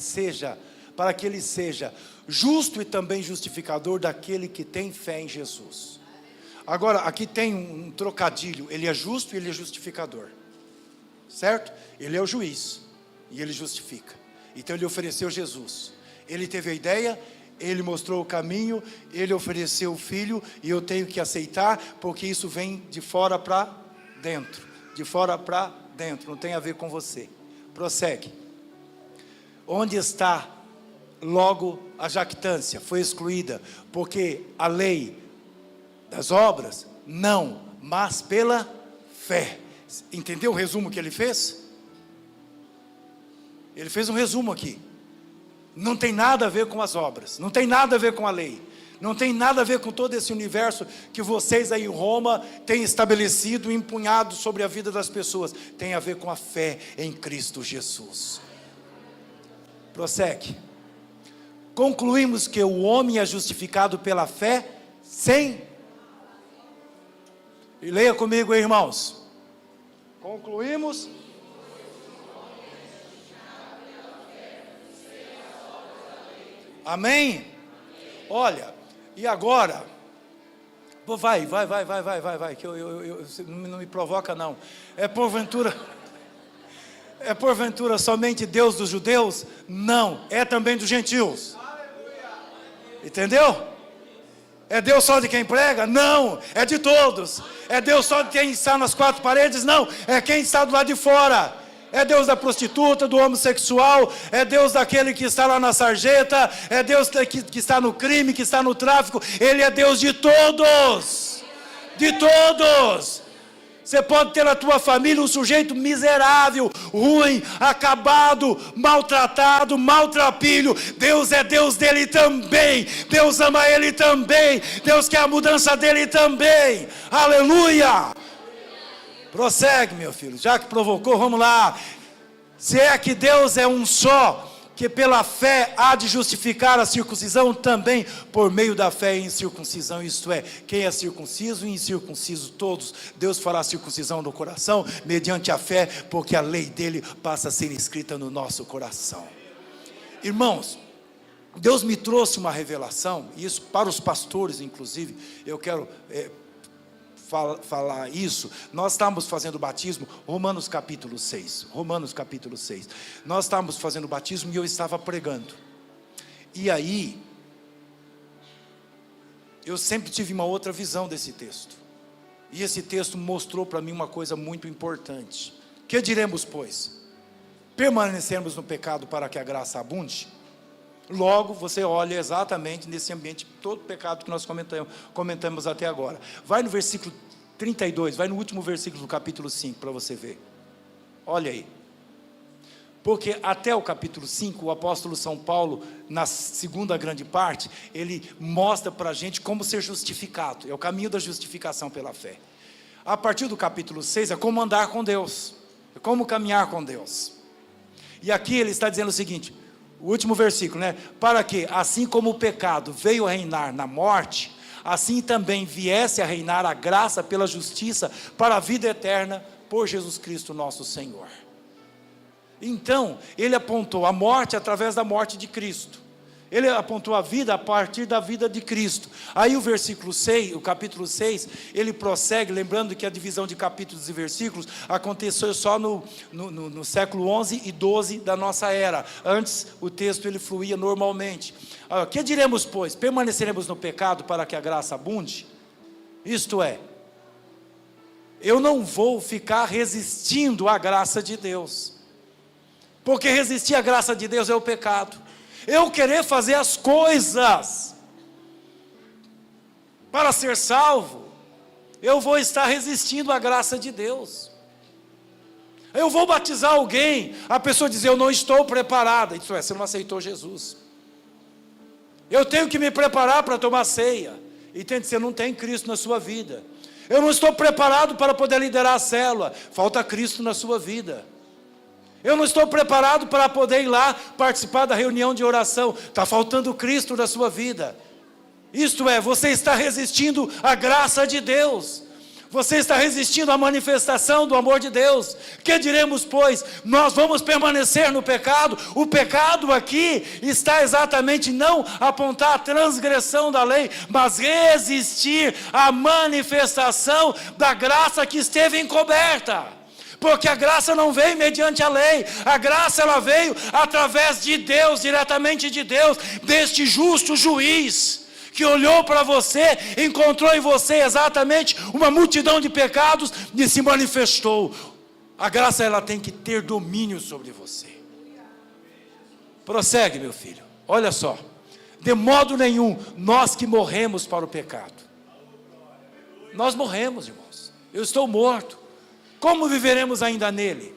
Ele seja justo e também justificador daquele que tem fé em Jesus. Agora, aqui tem um trocadilho, Ele é justo e Ele é justificador, certo? Ele é o juiz, e Ele justifica. Então Ele ofereceu Jesus, Ele teve a ideia, Ele mostrou o caminho, Ele ofereceu o Filho, e eu tenho que aceitar, porque isso vem de fora para dentro, de fora para dentro, não tem a ver com você. Prossegue. Onde está logo a jactância? Foi excluída, porque a lei das obras? Não, mas pela fé. Entendeu o resumo que ele fez? Ele fez um resumo aqui. Não tem nada a ver com as obras, não tem nada a ver com a lei, não tem nada a ver com todo esse universo que vocês aí em Roma têm estabelecido e empunhado sobre a vida das pessoas. Tem a ver com a fé em Cristo Jesus. Prossegue. Concluímos que o homem é justificado pela fé sem... E leia comigo aí, irmãos. Concluímos... Amém? Olha, e agora? Vai, que não me provoca não. É porventura somente Deus dos judeus? Não, é também dos gentios. Entendeu? É Deus só de quem prega? Não, é de todos. É Deus só de quem está nas quatro paredes? Não, é quem está do lado de fora. É Deus da prostituta, do homossexual, é Deus daquele que está lá na sarjeta, é Deus que está no crime, que está no tráfico. Ele é Deus de todos, de todos. Você pode ter na tua família um sujeito miserável, ruim, acabado, maltratado, maltrapilho. Deus é Deus dele também, Deus ama ele também, Deus quer a mudança dele também. Aleluia! Prossegue, meu filho, já que provocou, vamos lá. Se é que Deus é um só, que pela fé há de justificar a circuncisão também por meio da fé em circuncisão, isto é, quem é circunciso e incircunciso todos, Deus fará circuncisão no coração, mediante a fé, porque a lei dele passa a ser escrita no nosso coração. Irmãos, Deus me trouxe uma revelação, e isso para os pastores inclusive, eu quero... falar isso. Nós estávamos fazendo batismo, Romanos capítulo 6, nós estávamos fazendo batismo e eu estava pregando, e aí eu sempre tive uma outra visão desse texto, e esse texto mostrou para mim uma coisa muito importante. Que diremos, pois? Permanecermos no pecado para que a graça abunde? Logo, você olha exatamente nesse ambiente, todo pecado que nós comentamos até agora. Vai no versículo 32, vai no último versículo do capítulo 5, para você ver. Olha aí. Porque até o capítulo 5, o apóstolo São Paulo, na segunda grande parte, ele mostra para a gente como ser justificado. É o caminho da justificação pela fé. A partir do capítulo 6, é como andar com Deus. Como caminhar com Deus. E aqui ele está dizendo o seguinte, o último versículo, né? Para que, assim como o pecado veio a reinar na morte, assim também viesse a reinar a graça pela justiça para a vida eterna por Jesus Cristo nosso Senhor. Então, ele apontou a morte através da morte de Cristo. Ele apontou a vida a partir da vida de Cristo. Aí o versículo 6, o capítulo 6, ele prossegue, lembrando que a divisão de capítulos e versículos aconteceu só no século 11 e 12 da nossa era. Antes o texto ele fluía normalmente. Que diremos, pois? Permaneceremos no pecado para que a graça abunde? Isto é, eu não vou ficar resistindo à graça de Deus, porque resistir à graça de Deus é o pecado. Eu querer fazer as coisas para ser salvo, eu vou estar resistindo à graça de Deus. Eu vou batizar alguém, a pessoa diz, eu não estou preparada. Isso é, você não aceitou Jesus. Eu tenho que me preparar para tomar ceia. Entende? Você não tem Cristo na sua vida. Eu não estou preparado para poder liderar a célula. Falta Cristo na sua vida. Eu não estou preparado para poder ir lá participar da reunião de oração. Está faltando Cristo na sua vida. Isto é, você está resistindo à graça de Deus. Você está resistindo à manifestação do amor de Deus. Que diremos, pois? Nós vamos permanecer no pecado? O pecado aqui está exatamente não apontar a transgressão da lei, mas resistir à manifestação da graça que esteve encoberta. Porque a graça não veio mediante a lei, a graça ela veio através de Deus, diretamente de Deus, deste justo juiz, que olhou para você, encontrou em você exatamente uma multidão de pecados e se manifestou. A graça ela tem que ter domínio sobre você. Prossegue, meu filho, olha só, de modo nenhum, nós que morremos para o pecado, nós morremos, irmãos, eu estou morto. Como viveremos ainda nele?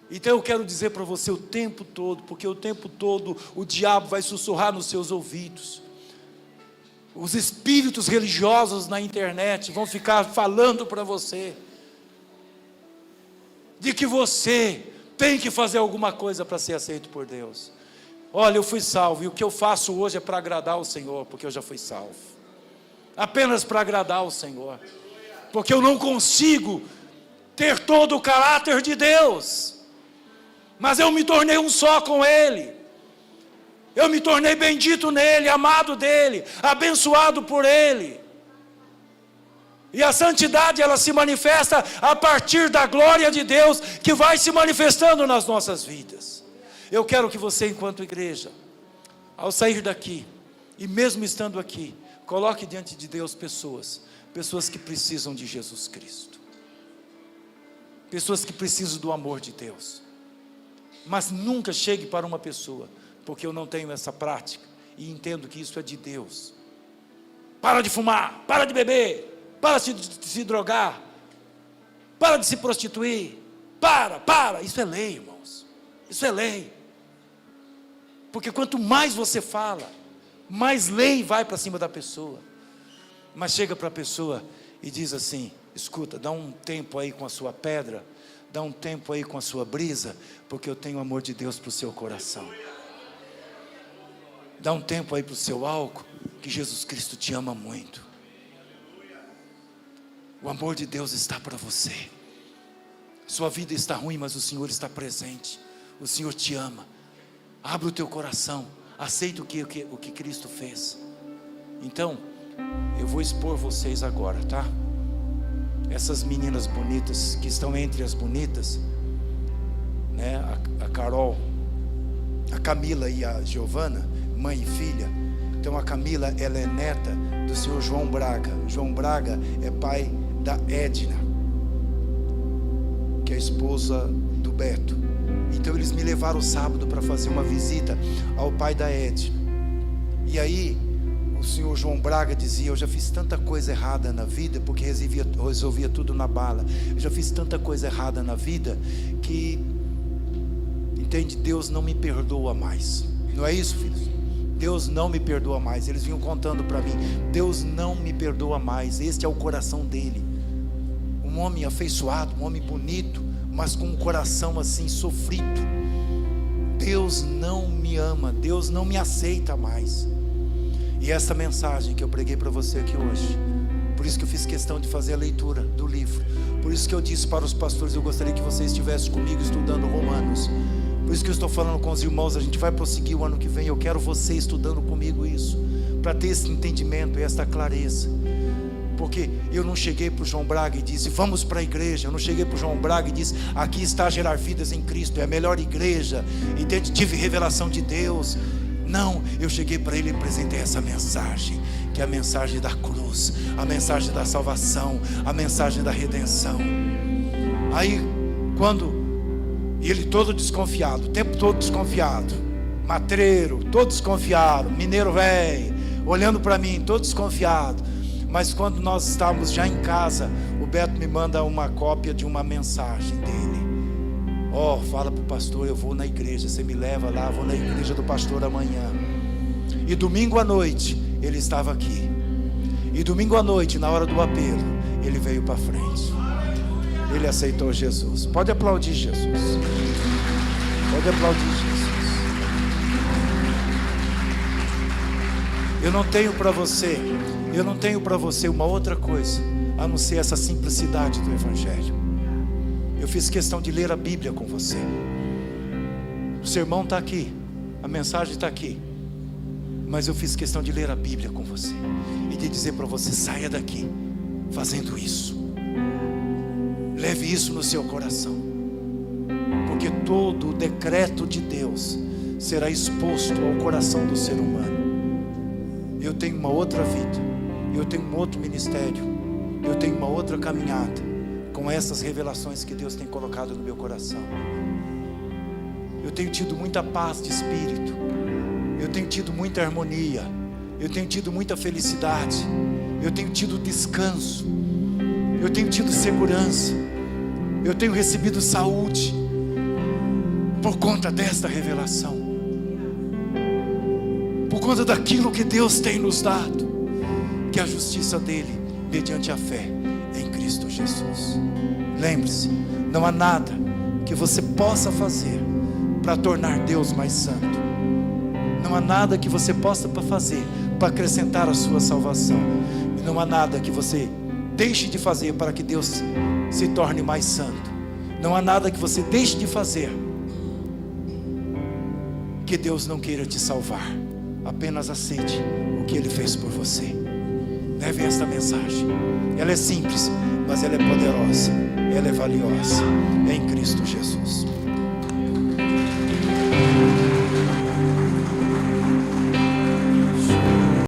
Então eu quero dizer para você o tempo todo, porque o tempo todo o diabo vai sussurrar nos seus ouvidos. Os espíritos religiosos na internet vão ficar falando para você de que você tem que fazer alguma coisa para ser aceito por Deus. Olha, eu fui salvo e o que eu faço hoje é para agradar o Senhor, porque eu já fui salvo. Apenas para agradar o Senhor, porque eu não consigo ter todo o caráter de Deus, mas eu me tornei um só com Ele, eu me tornei bendito nele, amado dele, abençoado por Ele, e a santidade ela se manifesta a partir da glória de Deus, que vai se manifestando nas nossas vidas. Eu quero que você, enquanto igreja, ao sair daqui, e mesmo estando aqui, coloque diante de Deus pessoas que precisam de Jesus Cristo. Pessoas que precisam do amor de Deus. Mas nunca chegue para uma pessoa, porque eu não tenho essa prática, e entendo que isso é de Deus. Para de fumar, para de beber, para de se drogar, para de se prostituir, para, isso é lei, irmãos, isso é lei. Porque quanto mais você fala, mais lei vai para cima da pessoa. Mas chega para a pessoa e diz assim, escuta, dá um tempo aí com a sua pedra, dá um tempo aí com a sua brisa, porque eu tenho o amor de Deus para o seu coração. Dá um tempo aí para o seu álcool, que Jesus Cristo te ama muito. O amor de Deus está para você. Sua vida está ruim, mas o Senhor está presente. O Senhor te ama. Abre o teu coração, aceita o que Cristo fez. Então, eu vou expor vocês agora, tá? Essas meninas bonitas, que estão entre as bonitas, né? A Carol, a Camila e a Giovana, mãe e filha. Então a Camila, ela é neta do senhor João Braga. João Braga é pai da Edna, que é a esposa do Beto. Então eles me levaram sábado para fazer uma visita ao pai da Edna. E aí o senhor João Braga dizia, eu já fiz tanta coisa errada na vida, porque resolvia tudo na bala. Eu já fiz tanta coisa errada na vida, que, entende, Deus não me perdoa mais. Não é isso, filhos? Deus não me perdoa mais. Eles vinham contando para mim, Deus não me perdoa mais. Este é o coração dele. Um homem afeiçoado, um homem bonito, mas com um coração assim sofrido. Deus não me ama, Deus não me aceita mais. E essa mensagem que eu preguei para você aqui hoje, por isso que eu fiz questão de fazer a leitura do livro, por isso que eu disse para os pastores, eu gostaria que você estivesse comigo estudando Romanos. Por isso que eu estou falando com os irmãos, a gente vai prosseguir o ano que vem, eu quero você estudando comigo isso, para ter esse entendimento e essa clareza. Porque eu não cheguei para o João Braga e disse, vamos para a igreja. Eu não cheguei para o João Braga e disse, aqui está Gerar Vidas em Cristo, é a melhor igreja, e tive revelação de Deus. Não, eu cheguei para ele e apresentei essa mensagem, que é a mensagem da cruz, a mensagem da salvação, a mensagem da redenção. Aí, quando ele todo desconfiado, o tempo todo desconfiado, matreiro, todo desconfiado, mineiro velho, olhando para mim, todo desconfiado. Mas quando nós estávamos já em casa, o Beto me manda uma cópia de uma mensagem dele. Fala para o pastor, eu vou na igreja, você me leva lá, vou na igreja do pastor amanhã. E domingo à noite, ele estava aqui. E domingo à noite, na hora do apelo, ele veio para frente. Ele aceitou Jesus. Pode aplaudir Jesus. Pode aplaudir Jesus. Eu não tenho para você uma outra coisa a não ser essa simplicidade do Evangelho. Eu fiz questão de ler a Bíblia com você. O sermão está aqui, a mensagem está aqui, mas eu fiz questão de ler a Bíblia com você e de dizer para você, saia daqui fazendo isso. Leve isso no seu coração, porque todo o decreto de Deus será exposto ao coração do ser humano. Eu tenho uma outra vida, eu tenho um outro ministério, eu tenho uma outra caminhada, com essas revelações que Deus tem colocado no meu coração. Eu tenho tido muita paz de espírito, eu tenho tido muita harmonia, eu tenho tido muita felicidade, eu tenho tido descanso, eu tenho tido segurança, eu tenho recebido saúde, por conta desta revelação, por conta daquilo que Deus tem nos dado, que é a justiça dele, mediante a fé em Cristo Jesus. Lembre-se, não há nada que você possa fazer para tornar Deus mais santo. Não há nada que você possa fazer para acrescentar a sua salvação. E não há nada que você deixe de fazer para que Deus se torne mais santo. Não há nada que você deixe de fazer que Deus não queira te salvar. Apenas aceite o que Ele fez por você. Leve esta mensagem. Ela é simples, mas ela é poderosa. Ela é valiosa. É em Cristo Jesus.